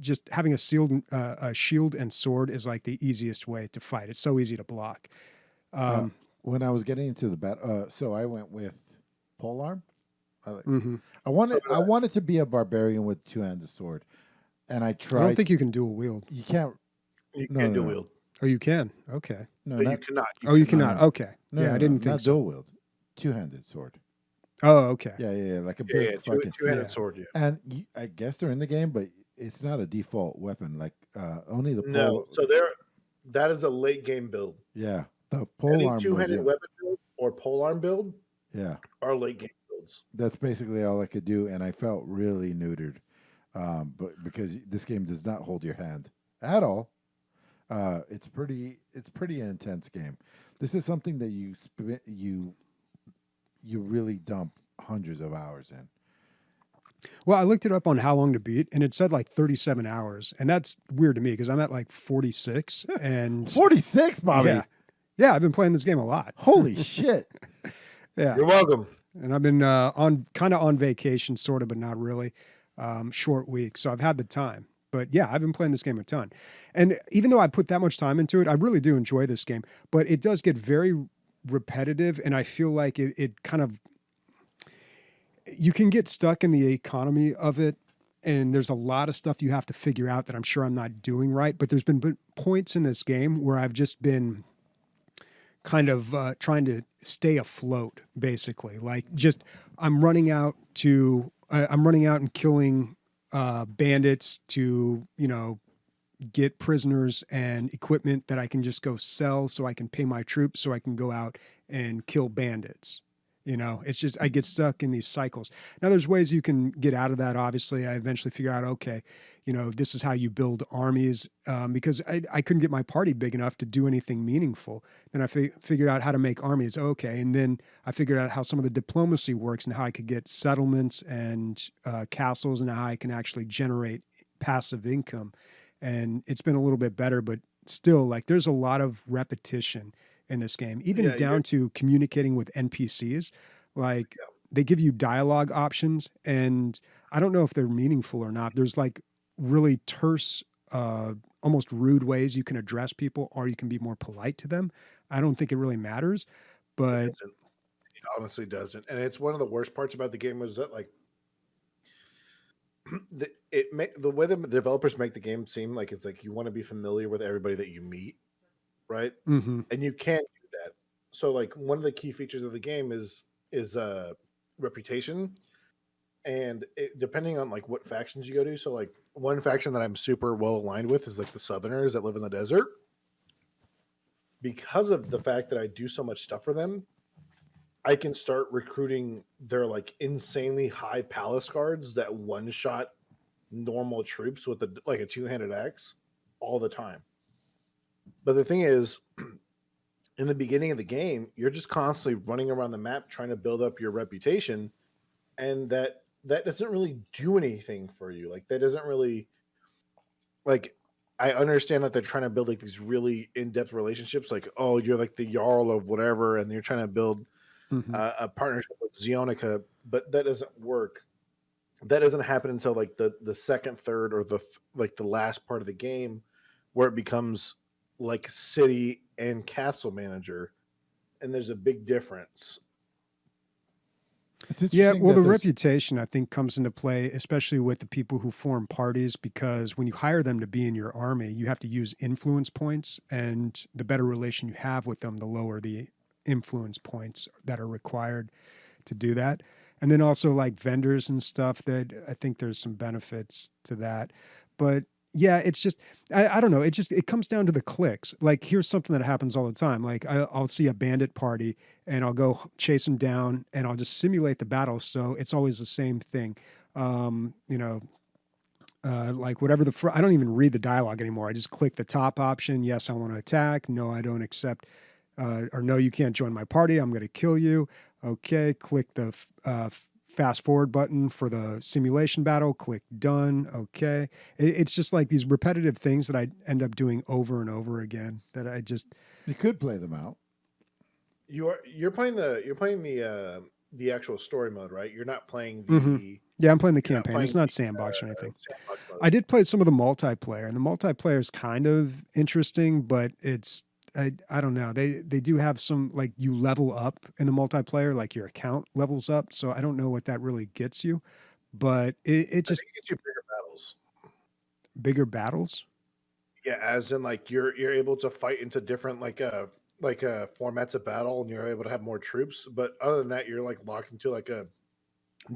just having a shield and sword is like the easiest way to fight. It's so easy to block. When I was getting into the battle, so I went with polearm. I wanted to be a barbarian with two-handed sword, and I tried. I don't think you can dual wield. You can't. You can't dual wield. Oh, you can. Okay. No, you cannot. You cannot. Okay. No, I didn't think not so. dual wield. Two-handed sword. Oh, okay. Yeah, like a big fucking two-handed sword. Yeah, and I guess they're in the game, but it's not a default weapon. Like only the no. So that is a late game build. Yeah, the Any polearm was two-handed weapon build or polearm build yeah. are late game builds. That's basically all I could do, and I felt really neutered, but because this game does not hold your hand at all. It's pretty intense game. This is something that you really dump hundreds of hours in. Well, I looked it up on how long to beat, and it said like 37 hours, and that's weird to me because I'm at like 46 and 46, Bobby. Yeah, I've been playing this game a lot. Holy shit! Yeah, You're welcome. And I've been on vacation, sort of, but not really. Short week, so I've had the time. But yeah, I've been playing this game a ton. And even though I put that much time into it, I really do enjoy this game. But it does get very repetitive, and I feel like it kind of, you can get stuck in the economy of it, and there's a lot of stuff you have to figure out that I'm sure I'm not doing right. But there's been points in this game where I've just been kind of trying to stay afloat, basically. Like just I'm running out and killing bandits to, get prisoners and equipment that I can just go sell so I can pay my troops so I can go out and kill bandits. It's just, I get stuck in these cycles. Now there's ways you can get out of that. Obviously, I eventually figure out, okay, this is how you build armies, because I couldn't get my party big enough to do anything meaningful. Then I figured out how to make armies. Okay. And then I figured out how some of the diplomacy works and how I could get settlements and castles and how I can actually generate passive income. And it's been a little bit better, but still, like, there's a lot of repetition in this game, even down to communicating with NPCs. Like, they give you dialogue options, and I don't know if they're meaningful or not. There's like really terse, almost rude ways you can address people, or you can be more polite to them. I don't think it really matters, but It honestly doesn't. And it's one of the worst parts about the game was that, like, the way the developers make the game seem like it's like you want to be familiar with everybody that you meet, right? Mm-hmm. And you can't do that. So, like, one of the key features of the game is reputation, and depending on like what factions you go to. So, like, one faction that I'm super well aligned with is like the Southerners that live in the desert. Because of the fact that I do so much stuff for them, I can start recruiting their like insanely high palace guards that one shot normal troops with a two-handed axe all the time. But the thing is, in the beginning of the game, you're just constantly running around the map trying to build up your reputation, and that doesn't really do anything for you. Like, that doesn't really, like, I understand that they're trying to build like these really in-depth relationships, like, oh, you're like the Jarl of whatever, and you're trying to build a partnership with Zionica, but that doesn't work. That doesn't happen until like the second, third, or the last part of the game, where it becomes like city and castle manager, and there's a big difference. Yeah, well, the reputation, I think, comes into play, especially with the people who form parties, because when you hire them to be in your army, you have to use influence points, and the better relation you have with them, the lower the influence points that are required to do that. And then also like vendors and stuff, that I think there's some benefits to that. But yeah, it's just, I don't know. It comes down to the clicks. Like, here's something that happens all the time. Like, I'll see a bandit party and I'll go chase them down and I'll just simulate the battle. So it's always the same thing. Like whatever I don't even read the dialogue anymore. I just click the top option. Yes, I want to attack. No, I don't accept. Or no, you can't join my party. I'm going to kill you. Okay. Click the fast forward button for the simulation battle. Click done. Okay. It's just like these repetitive things that I end up doing over and over again that I just. You could play them out. You're playing the actual story mode, right? You're not playing the. Mm-hmm. Yeah, I'm playing the campaign. It's not sandbox or anything. I did play some of the multiplayer, and the multiplayer is kind of interesting, but it's. I don't know. They do have some, like, you level up in the multiplayer, like your account levels up. So I don't know what that really gets you, but it just gets you bigger battles. Bigger battles? Yeah, as in like you're able to fight into different formats of battle, and you're able to have more troops. But other than that, you're like locked into like a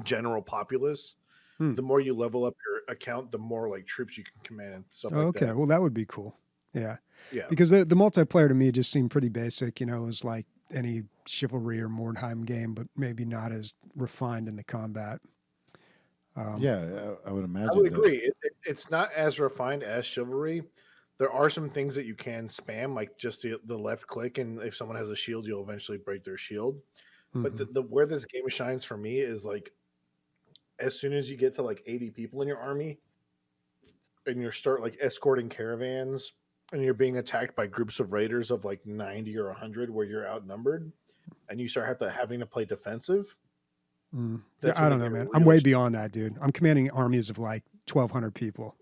general populace. The more you level up your account, the more like troops you can command and stuff like that. Okay, well, that would be cool. Yeah. Yeah. Because the multiplayer to me just seemed pretty basic. You know, it was like any Chivalry or Mordheim game, but maybe not as refined in the combat. I would imagine. I would agree. It's not as refined as Chivalry. There are some things that you can spam, like just the left click, and if someone has a shield, you'll eventually break their shield. But the where this game shines for me is like as soon as you get to like 80 people in your army, and you start like escorting caravans, and you're being attacked by groups of raiders of like 90 or 100, where you're outnumbered, and you start having to play defensive. Yeah, I don't know, man. I'm way beyond that, dude. I'm commanding armies of like 1,200 people.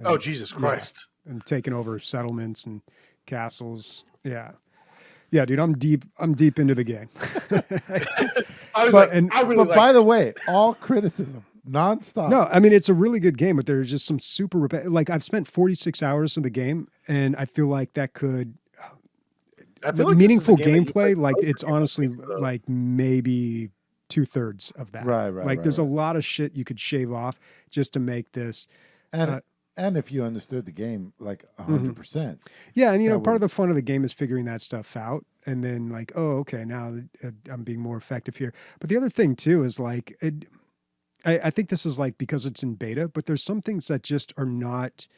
Oh, Jesus Christ. Yeah, and taking over settlements and castles. Yeah. Yeah, dude, I'm deep into the game. By the way, all criticism, nonstop. No, I mean, it's a really good game, but there's just some super like I've spent 46 hours in the game, and I feel like that could meaningful gameplay, like it's honestly like maybe 2/3 of that. Right. Like there's a lot of shit you could shave off just to make this. And if you understood the game like 100%. Yeah, and you know, part of the fun of the game is figuring that stuff out, and then like, oh, okay, now I'm being more effective here. But the other thing too is like, I think this is like because it's in beta, but there's some things that just are not.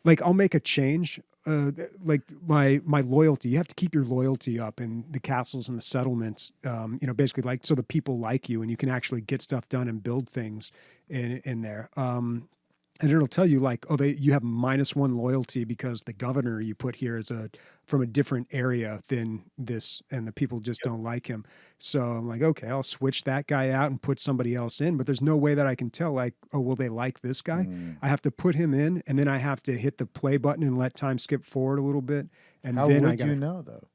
Like I'll make a change, like my loyalty. You have to keep your loyalty up in the castles and the settlements. You know, basically like so the people like you, and you can actually get stuff done and build things in there. And it'll tell you like, oh, you have -1 loyalty because the governor you put here is from a different area than this, and the people just don't like him. So I'm like, okay, I'll switch that guy out and put somebody else in. But there's no way that I can tell like, oh, will they like this guy? I have to put him in, and then I have to hit the play button and let time skip forward a little bit. And how then would you know though?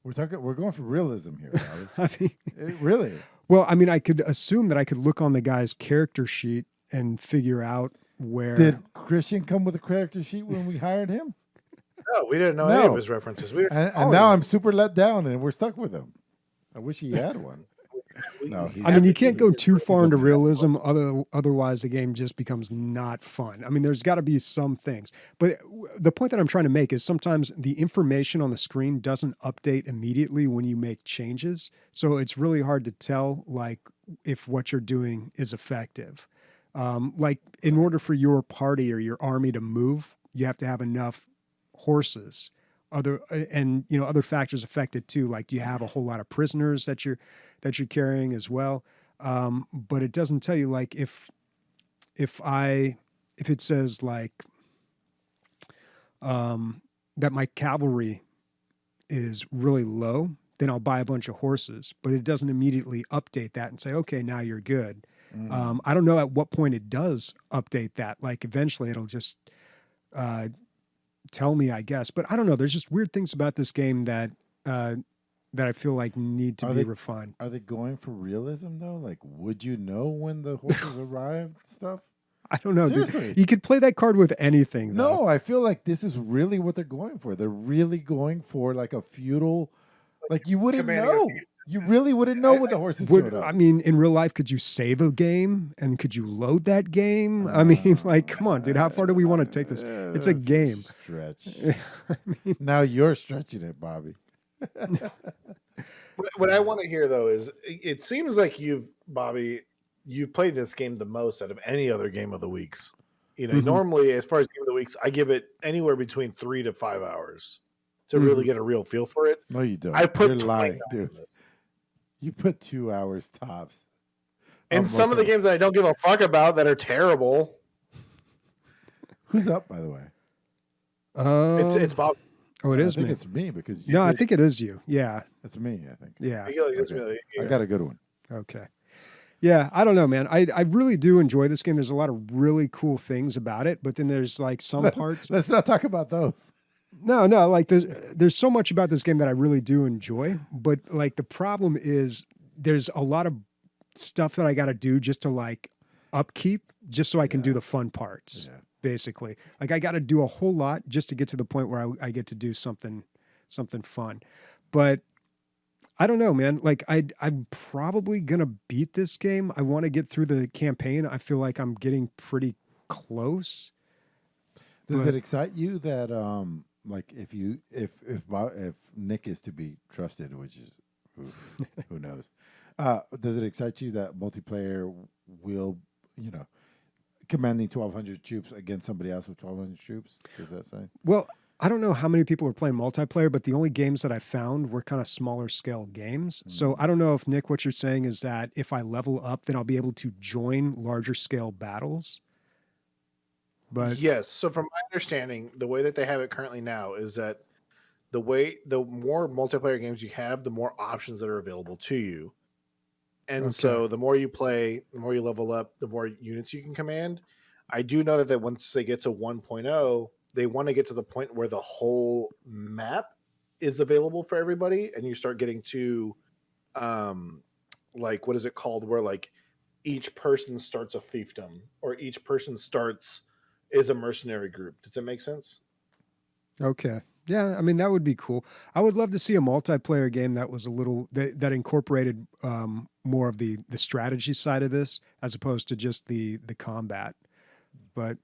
We're going for realism here, I mean, really? Well, I mean, I could assume that I could look on the guy's character sheet and figure out where. Did Christian come with a character sheet when we hired him? No, we didn't know any of his references. And now I'm super let down, and we're stuck with him. I wish he had one. No, I mean, you can't go too far into realism. Otherwise, the game just becomes not fun. I mean, there's got to be some things. But the point that I'm trying to make is sometimes the information on the screen doesn't update immediately when you make changes. So it's really hard to tell, like, if what you're doing is effective. Like, in order for your party or your army to move, you have to have enough horses. Other factors affect it too. Like, do you have a whole lot of prisoners that you're carrying as well? But it doesn't tell you like if it says like that my cavalry is really low, then I'll buy a bunch of horses. But it doesn't immediately update that and say, okay, now you're good. I don't know at what point it does update that. Like eventually it'll just tell me, I guess. But I don't know. There's just weird things about this game that I feel like need to be refined. Are they going for realism though? Like, would you know when the horses arrive? Stuff. I don't know, Seriously. dude. You could play that card with anything. Though. No, I feel like this is really what they're going for. They're really going for like a feudal. Like you wouldn't know. You really wouldn't know when the horses showed up. I mean, in real life, could you save a game and could you load that game? I mean, like, come on, dude. How far do we want to take this? It's a game. Stretch. I mean, now you're stretching it, Bobby. What I want to hear though is it seems like you've played this game the most out of any other game of the weeks. You know, normally as far as game of the weeks, I give it anywhere between 3 to 5 hours to really get a real feel for it. No, you don't. I put You're lying, dude. You put 2 hours tops. And some of the games that I don't give a fuck about that are terrible. Who's up, by the way? It's Bob. Oh, it is I think me. It's me because I think it is you. Yeah, it's me. I think. Yeah, Okay. I got a good one. Okay. Yeah, I don't know, man. I really do enjoy this game. There's a lot of really cool things about it, but then there's like some parts. Let's not talk about those. No, like there's so much about this game that I really do enjoy, but like the problem is there's a lot of stuff that I got to do just to like upkeep, just so I can do the fun parts. Yeah. Basically, like I got to do a whole lot just to get to the point where I get to do something fun. But I don't know, man. Like I'm probably gonna beat this game. I want to get through the campaign. I feel like I'm getting pretty close. Does it excite you that like if Nick is to be trusted, which is who knows, does it excite you that multiplayer will, commanding 1,200 troops against somebody else with 1,200 troops? Does that say? Well, I don't know how many people are playing multiplayer, but the only games that I found were kind of smaller scale games. So I don't know if, Nick, what you're saying is that if I level up, then I'll be able to join larger scale battles. But yes. So from my understanding, the way that they have it currently now is that the more multiplayer games you have, the more options that are available to you. And so the more you play, the more you level up, the more units you can command. I do know that once they get to 1.0, they want to get to the point where the whole map is available for everybody, and you start getting to like, what is it called, where like each person starts a fiefdom, or each person is a mercenary group. Does that make sense? okay. Yeah, I mean, that would be cool. I would love to see a multiplayer game that was that incorporated more of the strategy side of this as opposed to just the combat. But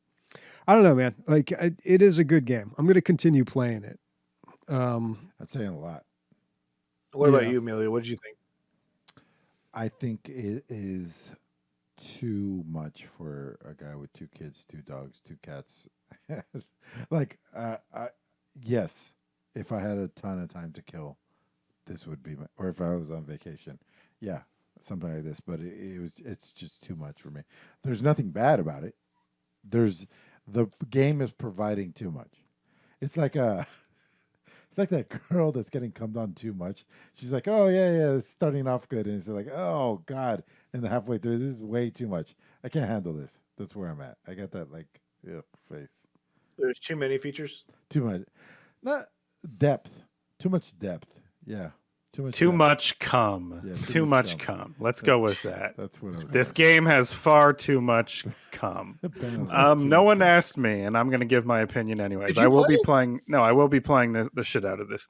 I don't know, man. Like, it is a good game. I'm going to continue playing it. That's saying a lot. What about you, Emilio? What did you think? I think it is too much for a guy with 2 kids, 2 dogs, 2 cats. Like, yes, if I had a ton of time to kill, this would be or if I was on vacation, yeah, something like this. But it's just too much for me. There's nothing bad about it. The game is providing too much. It's like that girl that's getting cummed on too much. She's like, oh yeah, it's starting off good, and it's like, oh god, and halfway through, this is way too much. I can't handle this. That's where I'm at. I got that face. There's too many features. Too much, not depth. Too much depth. Yeah, too much. Too depth. much cum. Yeah, too much cum. Let's go with that. That's what I was. This game has far too much cum. No one asked me, and I'm going to give my opinion anyways. I will be playing. No, I will be playing the shit out of this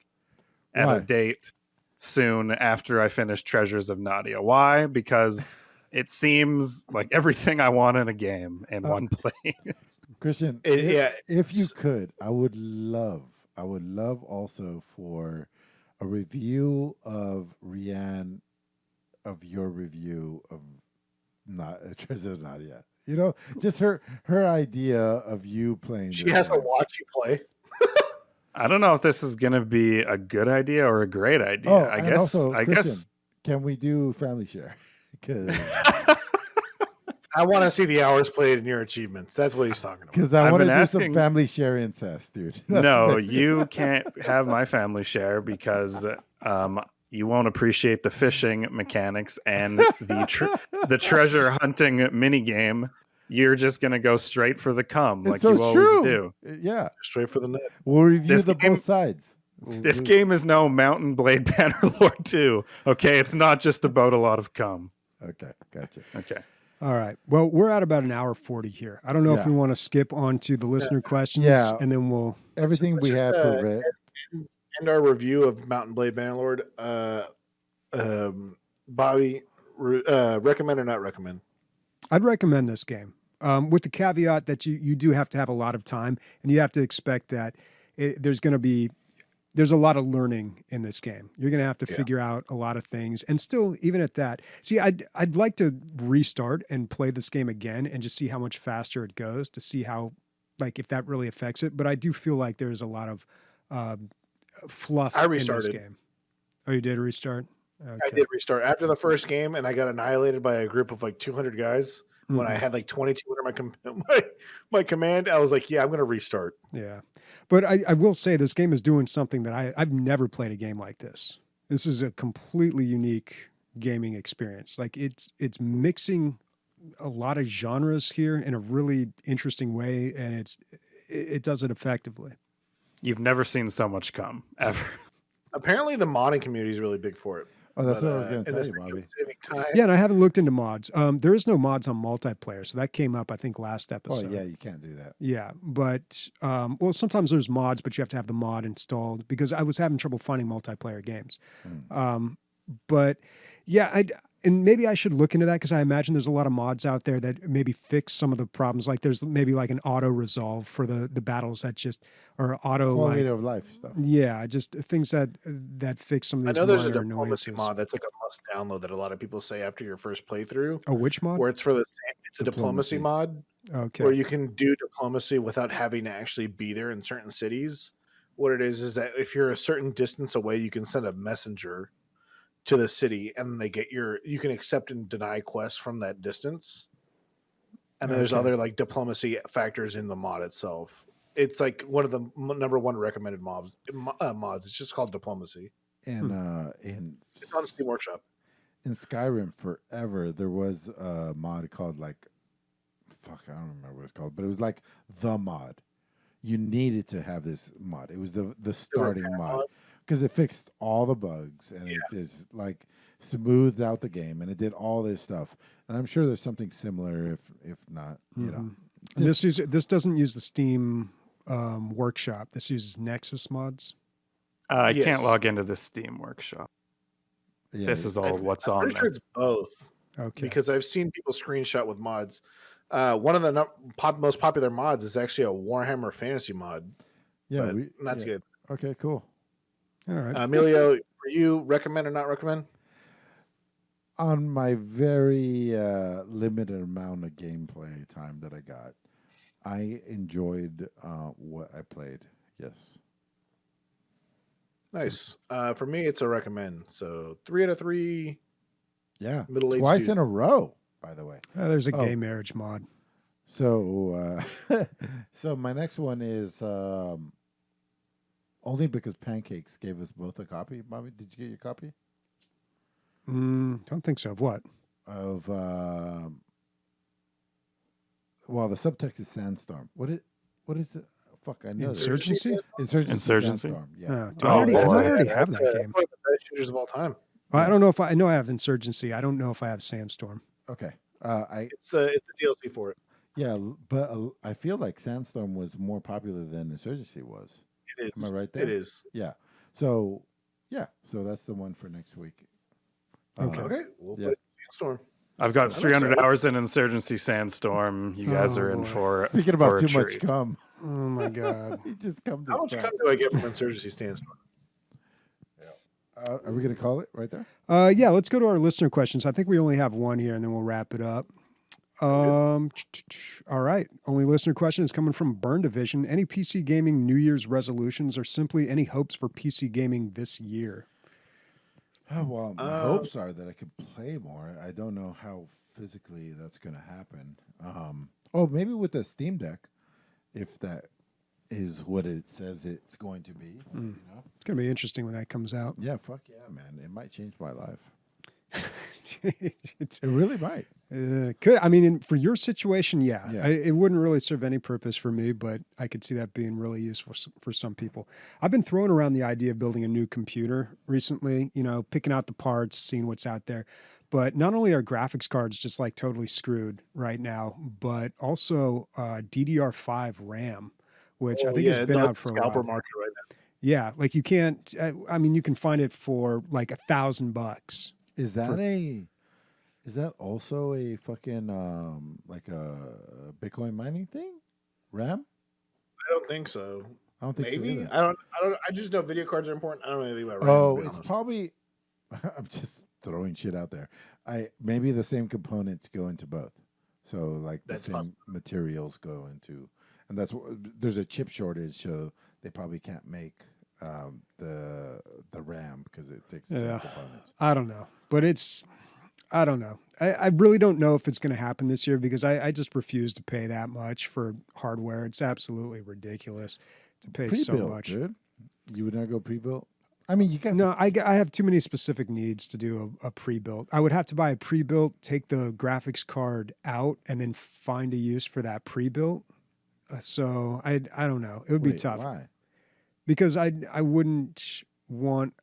at a date soon after I finish Treasures of Nadia. Why? Because it seems like everything I want in a game in one place. Christian, if you could, I would love also for a review of Rianne, of your review of Treasures of Nadia. Just her idea of you playing. She has to watch you play. I don't know if this is going to be a good idea or a great idea. Oh, I guess. Also, I Christian, guess. Can we do family share? Because I want to see the hours played in your achievements. That's what he's talking about. Because I want to do some family share incest, dude. No, you can't have my family share because you won't appreciate the fishing mechanics and the treasure hunting mini game. You're just gonna go straight for the cum like you always do. Yeah, straight for the net. We'll review both sides. This game is no Mountain Blade Bannerlord 2. Okay, it's not just about a lot of cum. Okay, gotcha. Okay. All right. Well, we're at about an hour 40 here. I don't know if we want to skip on to the listener questions, and then we'll everything we had for Red. And our review of Mountain Blade Bannerlord. Bobby, recommend or not recommend? I'd recommend this game. With the caveat that you do have to have a lot of time, and you have to expect that there's a lot of learning in this game. You're going to have to figure out a lot of things. And still, even at that, see, I'd like to restart and play this game again and just see how much faster it goes to see how, like, if that really affects it. But I do feel like there's a lot of fluff in this game. Oh, you did restart? Okay. I did restart after the first game, and I got annihilated by a group of like 200 guys. When I had like 22 under my command, I was like, yeah, I'm going to restart. Yeah. But I will say this game is doing something that I've never played a game like this. This is a completely unique gaming experience. Like it's mixing a lot of genres here in a really interesting way, and it does it effectively. You've never seen so much cum, ever. Apparently the modding community is really big for it. Oh, that's what I was going to tell you, Bobby. Yeah, and I haven't looked into mods. There is no mods on multiplayer, so that came up, I think, last episode. Oh, yeah, you can't do that. Yeah, but, well, sometimes there's mods, but you have to have the mod installed because I was having trouble finding multiplayer games. But, yeah, and maybe I should look into that because I imagine there's a lot of mods out there that maybe fix some of the problems. Like there's maybe like an auto resolve for the battles that just or auto Quality like of life stuff. yeah, just things that fix some of I these know there's a minor diplomacy annoyances. mod that's like a must download that a lot of people say after your first playthrough, Oh, which mod? where it's a diplomacy mod Okay. where you can do diplomacy without having to actually be there in certain cities. What it is that if you're a certain distance away, you can send a messenger to the city and you can accept and deny quests from that distance. And then there's Okay. other like diplomacy factors in the mod itself. It's like one of the number one recommended mods. It's just called diplomacy. And It's on Steam Workshop. in Skyrim forever, there was a mod called like, fuck, I don't remember what it's called, but it was like the mod. You needed to have this mod. It was the starting mod because it fixed all the bugs and it is like smoothed out the game and it did all this stuff. And I'm sure there's something similar, if not, you know. And this doesn't use the Steam Workshop. This uses Nexus mods. I can't log into the Steam Workshop. Yeah, This is all what's I'm on pretty there. sure it's both. Okay. Because I've seen people screenshot with mods. One of the most popular mods is actually a Warhammer fantasy mod. yeah, That's good. Okay, cool. All right. Emilio, for you, recommend or not recommend? On my very limited amount of gameplay time that I got, I enjoyed what I played. Yes. Nice. For me, it's a recommend. So 3 out of 3. Yeah. Middle-aged Twice dude. in a row, by the way. There's a gay marriage mod. So, so my next one is only because Pancakes gave us both a copy. Bobby, did you get your copy? Don't think so. Of what? Of well, the subtext is Sandstorm. What is it? Fuck, I know. Insurgency? Insurgency. Sandstorm. Yeah. I might already That's have that game. one of the best shooters of all time. I don't know if I know I have Insurgency. I don't know if I have Sandstorm. Okay. It's the DLC for it. Yeah, but I feel like Sandstorm was more popular than Insurgency was. It is. Am I right there? It is. Yeah. So that's the one for next week. Okay. Okay. We'll put it in Sandstorm. I've got I'm 300 excited. hours in Insurgency Sandstorm. You guys Oh, are in boy. for Speaking for about a too much treat. cum, Oh my god. you just come to How much cum do I get from Insurgency Sandstorm? Are we going to call it right there? Yeah, let's go to our listener questions. I think we only have one here and then we'll wrap it up. All right. Only listener question is coming from Burn Division. Any PC gaming New Year's resolutions or simply any hopes for PC gaming this year? Oh, well, my hopes are that I can play more. I don't know how physically that's going to happen. Maybe with the Steam Deck, if that is what it says it's going to be. You know? It's going to be interesting when that comes out. Yeah, fuck yeah, man. It might change my life. It really might. Could. I mean, for your situation, yeah. Yeah. It wouldn't really serve any purpose for me, but I could see that being really useful for some people. I've been throwing around the idea of building a new computer recently, picking out the parts, seeing what's out there. But not only are graphics cards just like totally screwed right now, but also DDR5 RAM, which I think has been out for a scalper while. market right now. Yeah, like you can't. You can find it for like $1,000. Is that also a fucking like a Bitcoin mining thing? RAM? I don't think so. I don't think Maybe. so either. I don't. I just know video cards are important. I don't know anything about RAM. Oh, to be it's honest. probably. I'm just throwing shit out there. Maybe the same components go into both. So like the That's same possible. materials go into, and that's what there's a chip shortage, so they probably can't make the RAM because it takes the same components. I don't know, but I don't know. I really don't know if it's going to happen this year because I just refuse to pay that much for hardware. It's absolutely ridiculous to pay so Pre-built, much. dude. You would not go pre-built. I mean, you can. No, I have too many specific needs to do a pre-built. I would have to buy a pre-built, take the graphics card out, and then find a use for that pre-built. So I don't know. It would be tough. Why? Because I wouldn't want.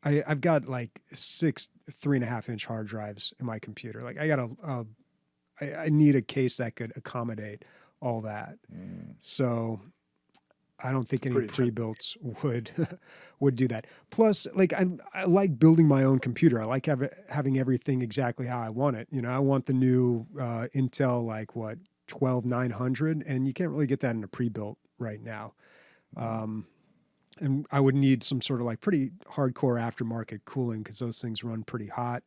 I've got like 6 3.5-inch hard drives in my computer. Like I got I need a case that could accommodate all that. So I don't think any pretty cheap. pre-builts would do that. Plus, like I like building my own computer. I like having everything exactly how I want it. I want the new Intel 12900, and you can't really get that in a pre-built right now. And I would need some sort of pretty hardcore aftermarket cooling because those things run pretty hot.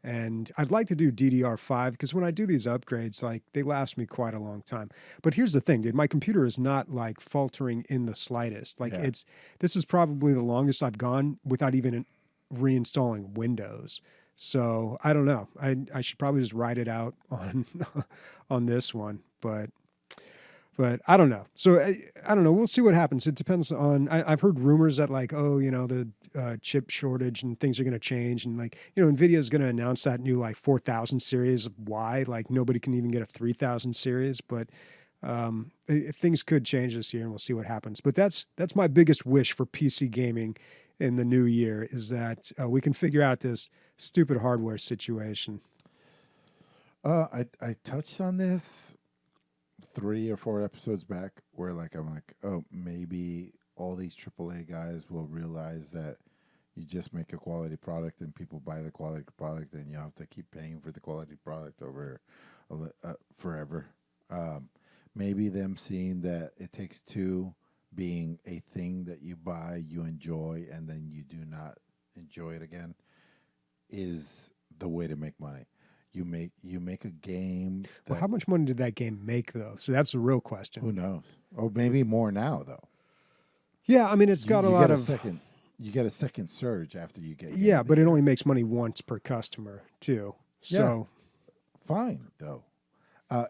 And I'd like to do DDR5 because when I do these upgrades, they last me quite a long time. But here's the thing, dude, my computer is not faltering in the slightest. This is probably the longest I've gone without even reinstalling Windows. So I don't know. I should probably just ride it out on this one, but I don't know. So I don't know. We'll see what happens. It depends on. I've heard rumors that the chip shortage and things are going to change, and Nvidia is going to announce that new 4000 series of Y. Nobody can even get a 3000 series, but things could change this year, and we'll see what happens. But that's my biggest wish for PC gaming in the new year is that we can figure out this stupid hardware situation. I touched on this 3 or 4 episodes back where I'm like, oh, maybe all these AAA guys will realize that you just make a quality product and people buy the quality product and you have to keep paying for the quality product over forever. Maybe them seeing that It Takes Two being a thing that you buy, you enjoy, and then you do not enjoy it again is the way to make money. You make a game. Well, how much money did that game make, though? So that's a real question. Who knows? Or maybe more now, though. Yeah, I mean, it's got a lot of. You get a second surge after you get. Yeah, but it only makes money once per customer, too. So. Yeah. Fine, though.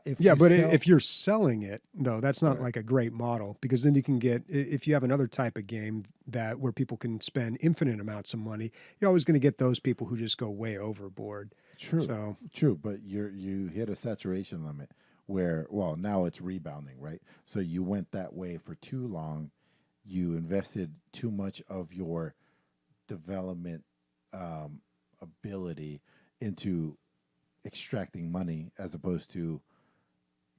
If you're selling it, though, that's not a great model because then you can get, if you have another type of game where people can spend infinite amounts of money, you're always going to get those people who just go way overboard. True, but you hit a saturation limit where, now it's rebounding, right? So you went that way for too long. You invested too much of your development ability into extracting money as opposed to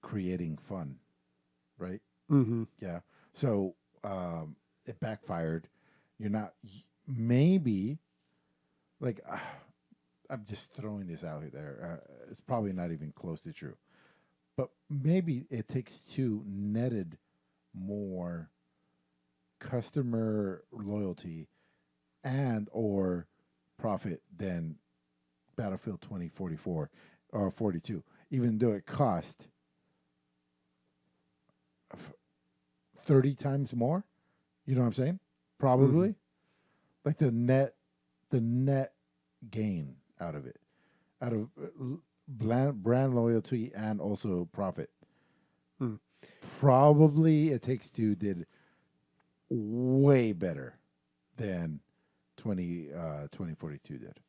creating fun, right? Mm-hmm. Yeah. So it backfired. You're not maybe I'm just throwing this out there. It's probably not even close to true, but maybe It Takes Two netted more customer loyalty and or profit than Battlefield 2044 or 42, even though it cost 30 times more. You know what I'm saying? Probably. Mm-hmm. The net gain out of it, out of brand loyalty and also profit. Probably It Takes Two did way better than 2042 did.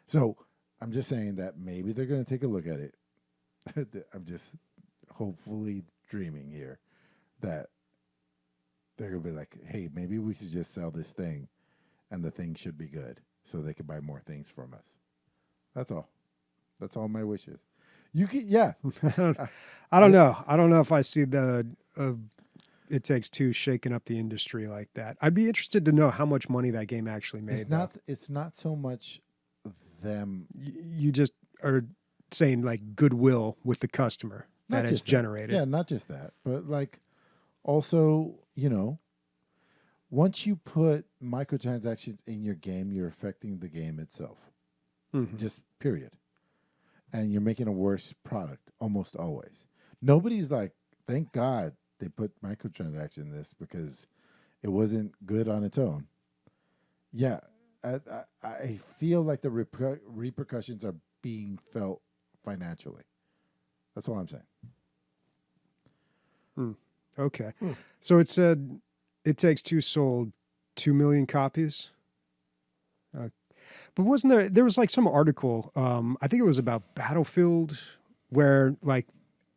So I'm just saying that maybe they're going to take a look at it. I'm just hopefully dreaming here that they're going to be like, hey, maybe we should just sell this thing and the thing should be good so they can buy more things from us. That's all. That's all my wishes. You can, yeah. I don't know. I don't know if I see the It Takes Two shaking up the industry like that. I'd be interested to know how much money that game actually made. It's not so much them. You just are saying goodwill with the customer that is generated. Yeah, not just that, but also, once you put microtransactions in your game, you're affecting the game itself. Mm-hmm. Just period. And you're making a worse product almost always. Nobody's thank God they put microtransactions in this because it wasn't good on its own. Yeah, I feel like the repercussions are being felt financially. That's all I'm saying. Okay. So it said It Takes Two sold 2 million copies. But wasn't there was some article, I think it was about Battlefield, where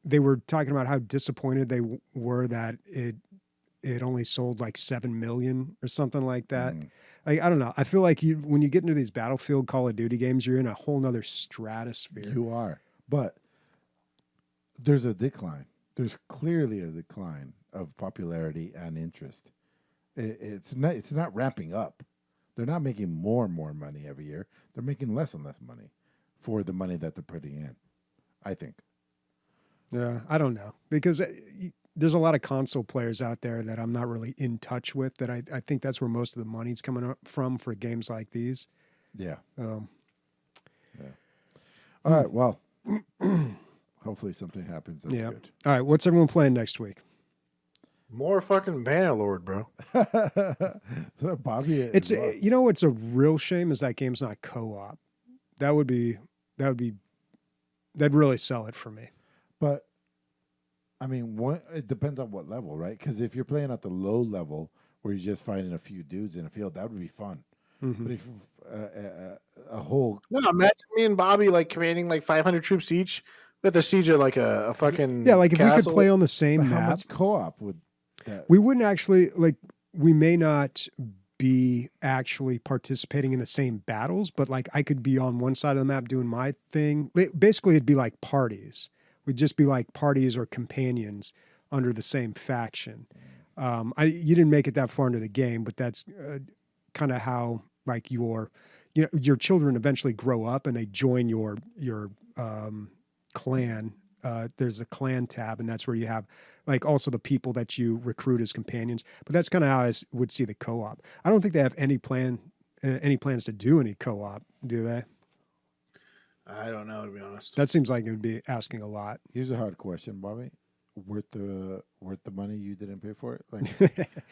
they were talking about how disappointed they were that it only sold 7 million or something like that. I don't know. I feel like when you get into these Battlefield Call of Duty games, you're in a whole nother stratosphere. You are. But there's a decline. There's clearly a decline of popularity and interest It's not ramping up. They're not making more and more money every year. They're making less and less money for the money that they're putting in, I think. Yeah, I don't know, because there's a lot of console players out there that I'm not really in touch with, that I think that's where most of the money's coming up from for games like these. Yeah. Yeah. All right. Well, hopefully something happens. That's good. All right. What's everyone playing next week? More fucking Bannerlord, bro. Bobby, It's what's a real shame is that game's not co-op. That'd really sell it for me. But I mean, it depends on what level, right? Because if you're playing at the low level where you're just finding a few dudes in a field, that would be fun. Mm-hmm. But if a whole imagine me and Bobby like commanding like 500 troops each. We have to siege at like a fucking like if castle. we could play on the same how map, much co-op would that? we wouldn't actually we may not be actually participating in the same battles, but like I could be on one side of the map doing my thing. Basically, it'd be like parties. We'd just be like parties or companions under the same faction. You didn't make it that far into the game, but that's kind of how like your children eventually grow up and they join your clan. There's a clan tab, and that's where you have like also the people that you recruit as companions. But that's kind of how I would see the co-op. I don't think they have any plans to do any co-op, do they? I don't know, to be honest. That seems like it would be asking a lot. Here's a hard question, Bobby. Worth the money you didn't pay for it? Like,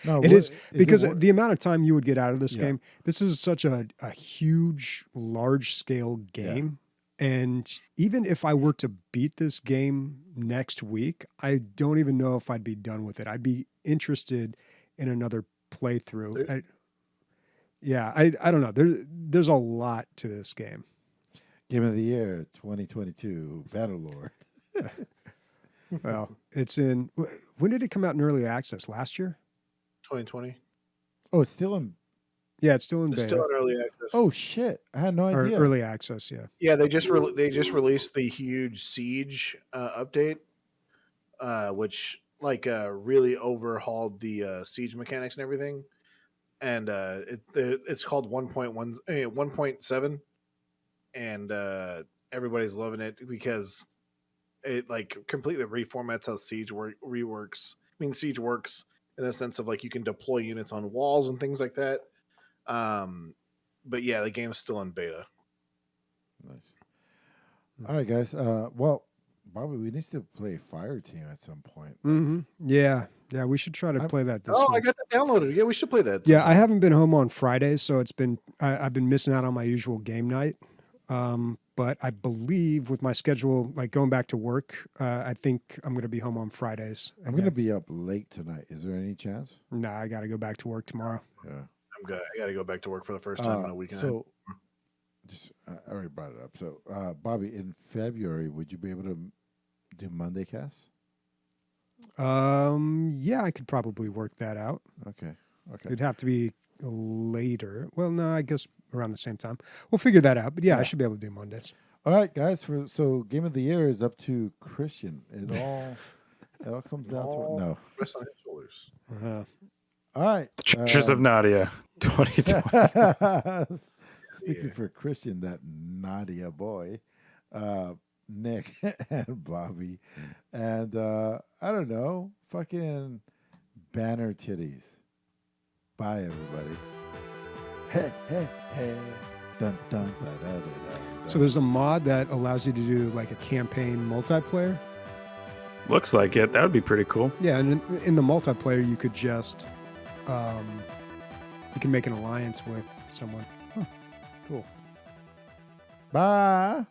no, it is because the amount of time you would get out of this game. This is such a huge, large scale game. And even if I were to beat this game next week, I don't even know if I'd be done with it. I'd be interested in another playthrough. I don't know. There's a lot to this game. Game of the Year 2022, Bannerlord. Well, it's in. When did it come out in early access? Last year? 2020. Oh, it's still in. Yeah, it's still in beta. It's still in early access. Oh shit! I had no idea. Early access, yeah. Yeah, they just released the huge Siege update, which really overhauled the Siege mechanics and everything. And it's called 1.7, and everybody's loving it because it like completely reformats how Siege works. I mean, Siege works in the sense of like you can deploy units on walls and things like that. But yeah, the game's still in beta. Nice. All right, guys. Well, Bobby, we need to play Fire Team at some point. Mm-hmm. Yeah, we should try to play that this week. I got that downloaded. Yeah, we should play that. Yeah, I haven't been home on Fridays, so I've been missing out on my usual game night. But I believe with my schedule, like going back to work, I think I'm going to be home on Fridays. I'm going to be up late tonight. Is there any chance? Nah, I got to go back to work tomorrow. Yeah. I'm good. I got to go back to work for the first time in a week. So, I already brought it up. So, Bobby, in February, would you be able to do Monday casts? Yeah, I could probably work that out. Okay. It'd have to be later. Well, no, I guess around the same time. We'll figure that out. But yeah, I should be able to do Mondays. All right, guys. So Game of the Year is up to Christian. It all comes down to no. Rest on his shoulders. All right. The Treasures of Nadia 2020. Speaking for Christian, that Nadia boy, Nick and Bobby, and I don't know, fucking banner titties. Bye, everybody. Hey, hey, hey. Dun, dun, da, da, da, da, da. So there's a mod that allows you to do like a campaign multiplayer. Looks like it. That would be pretty cool. Yeah, and in the multiplayer, you could just you can make an alliance with someone. Huh. Cool. Bye.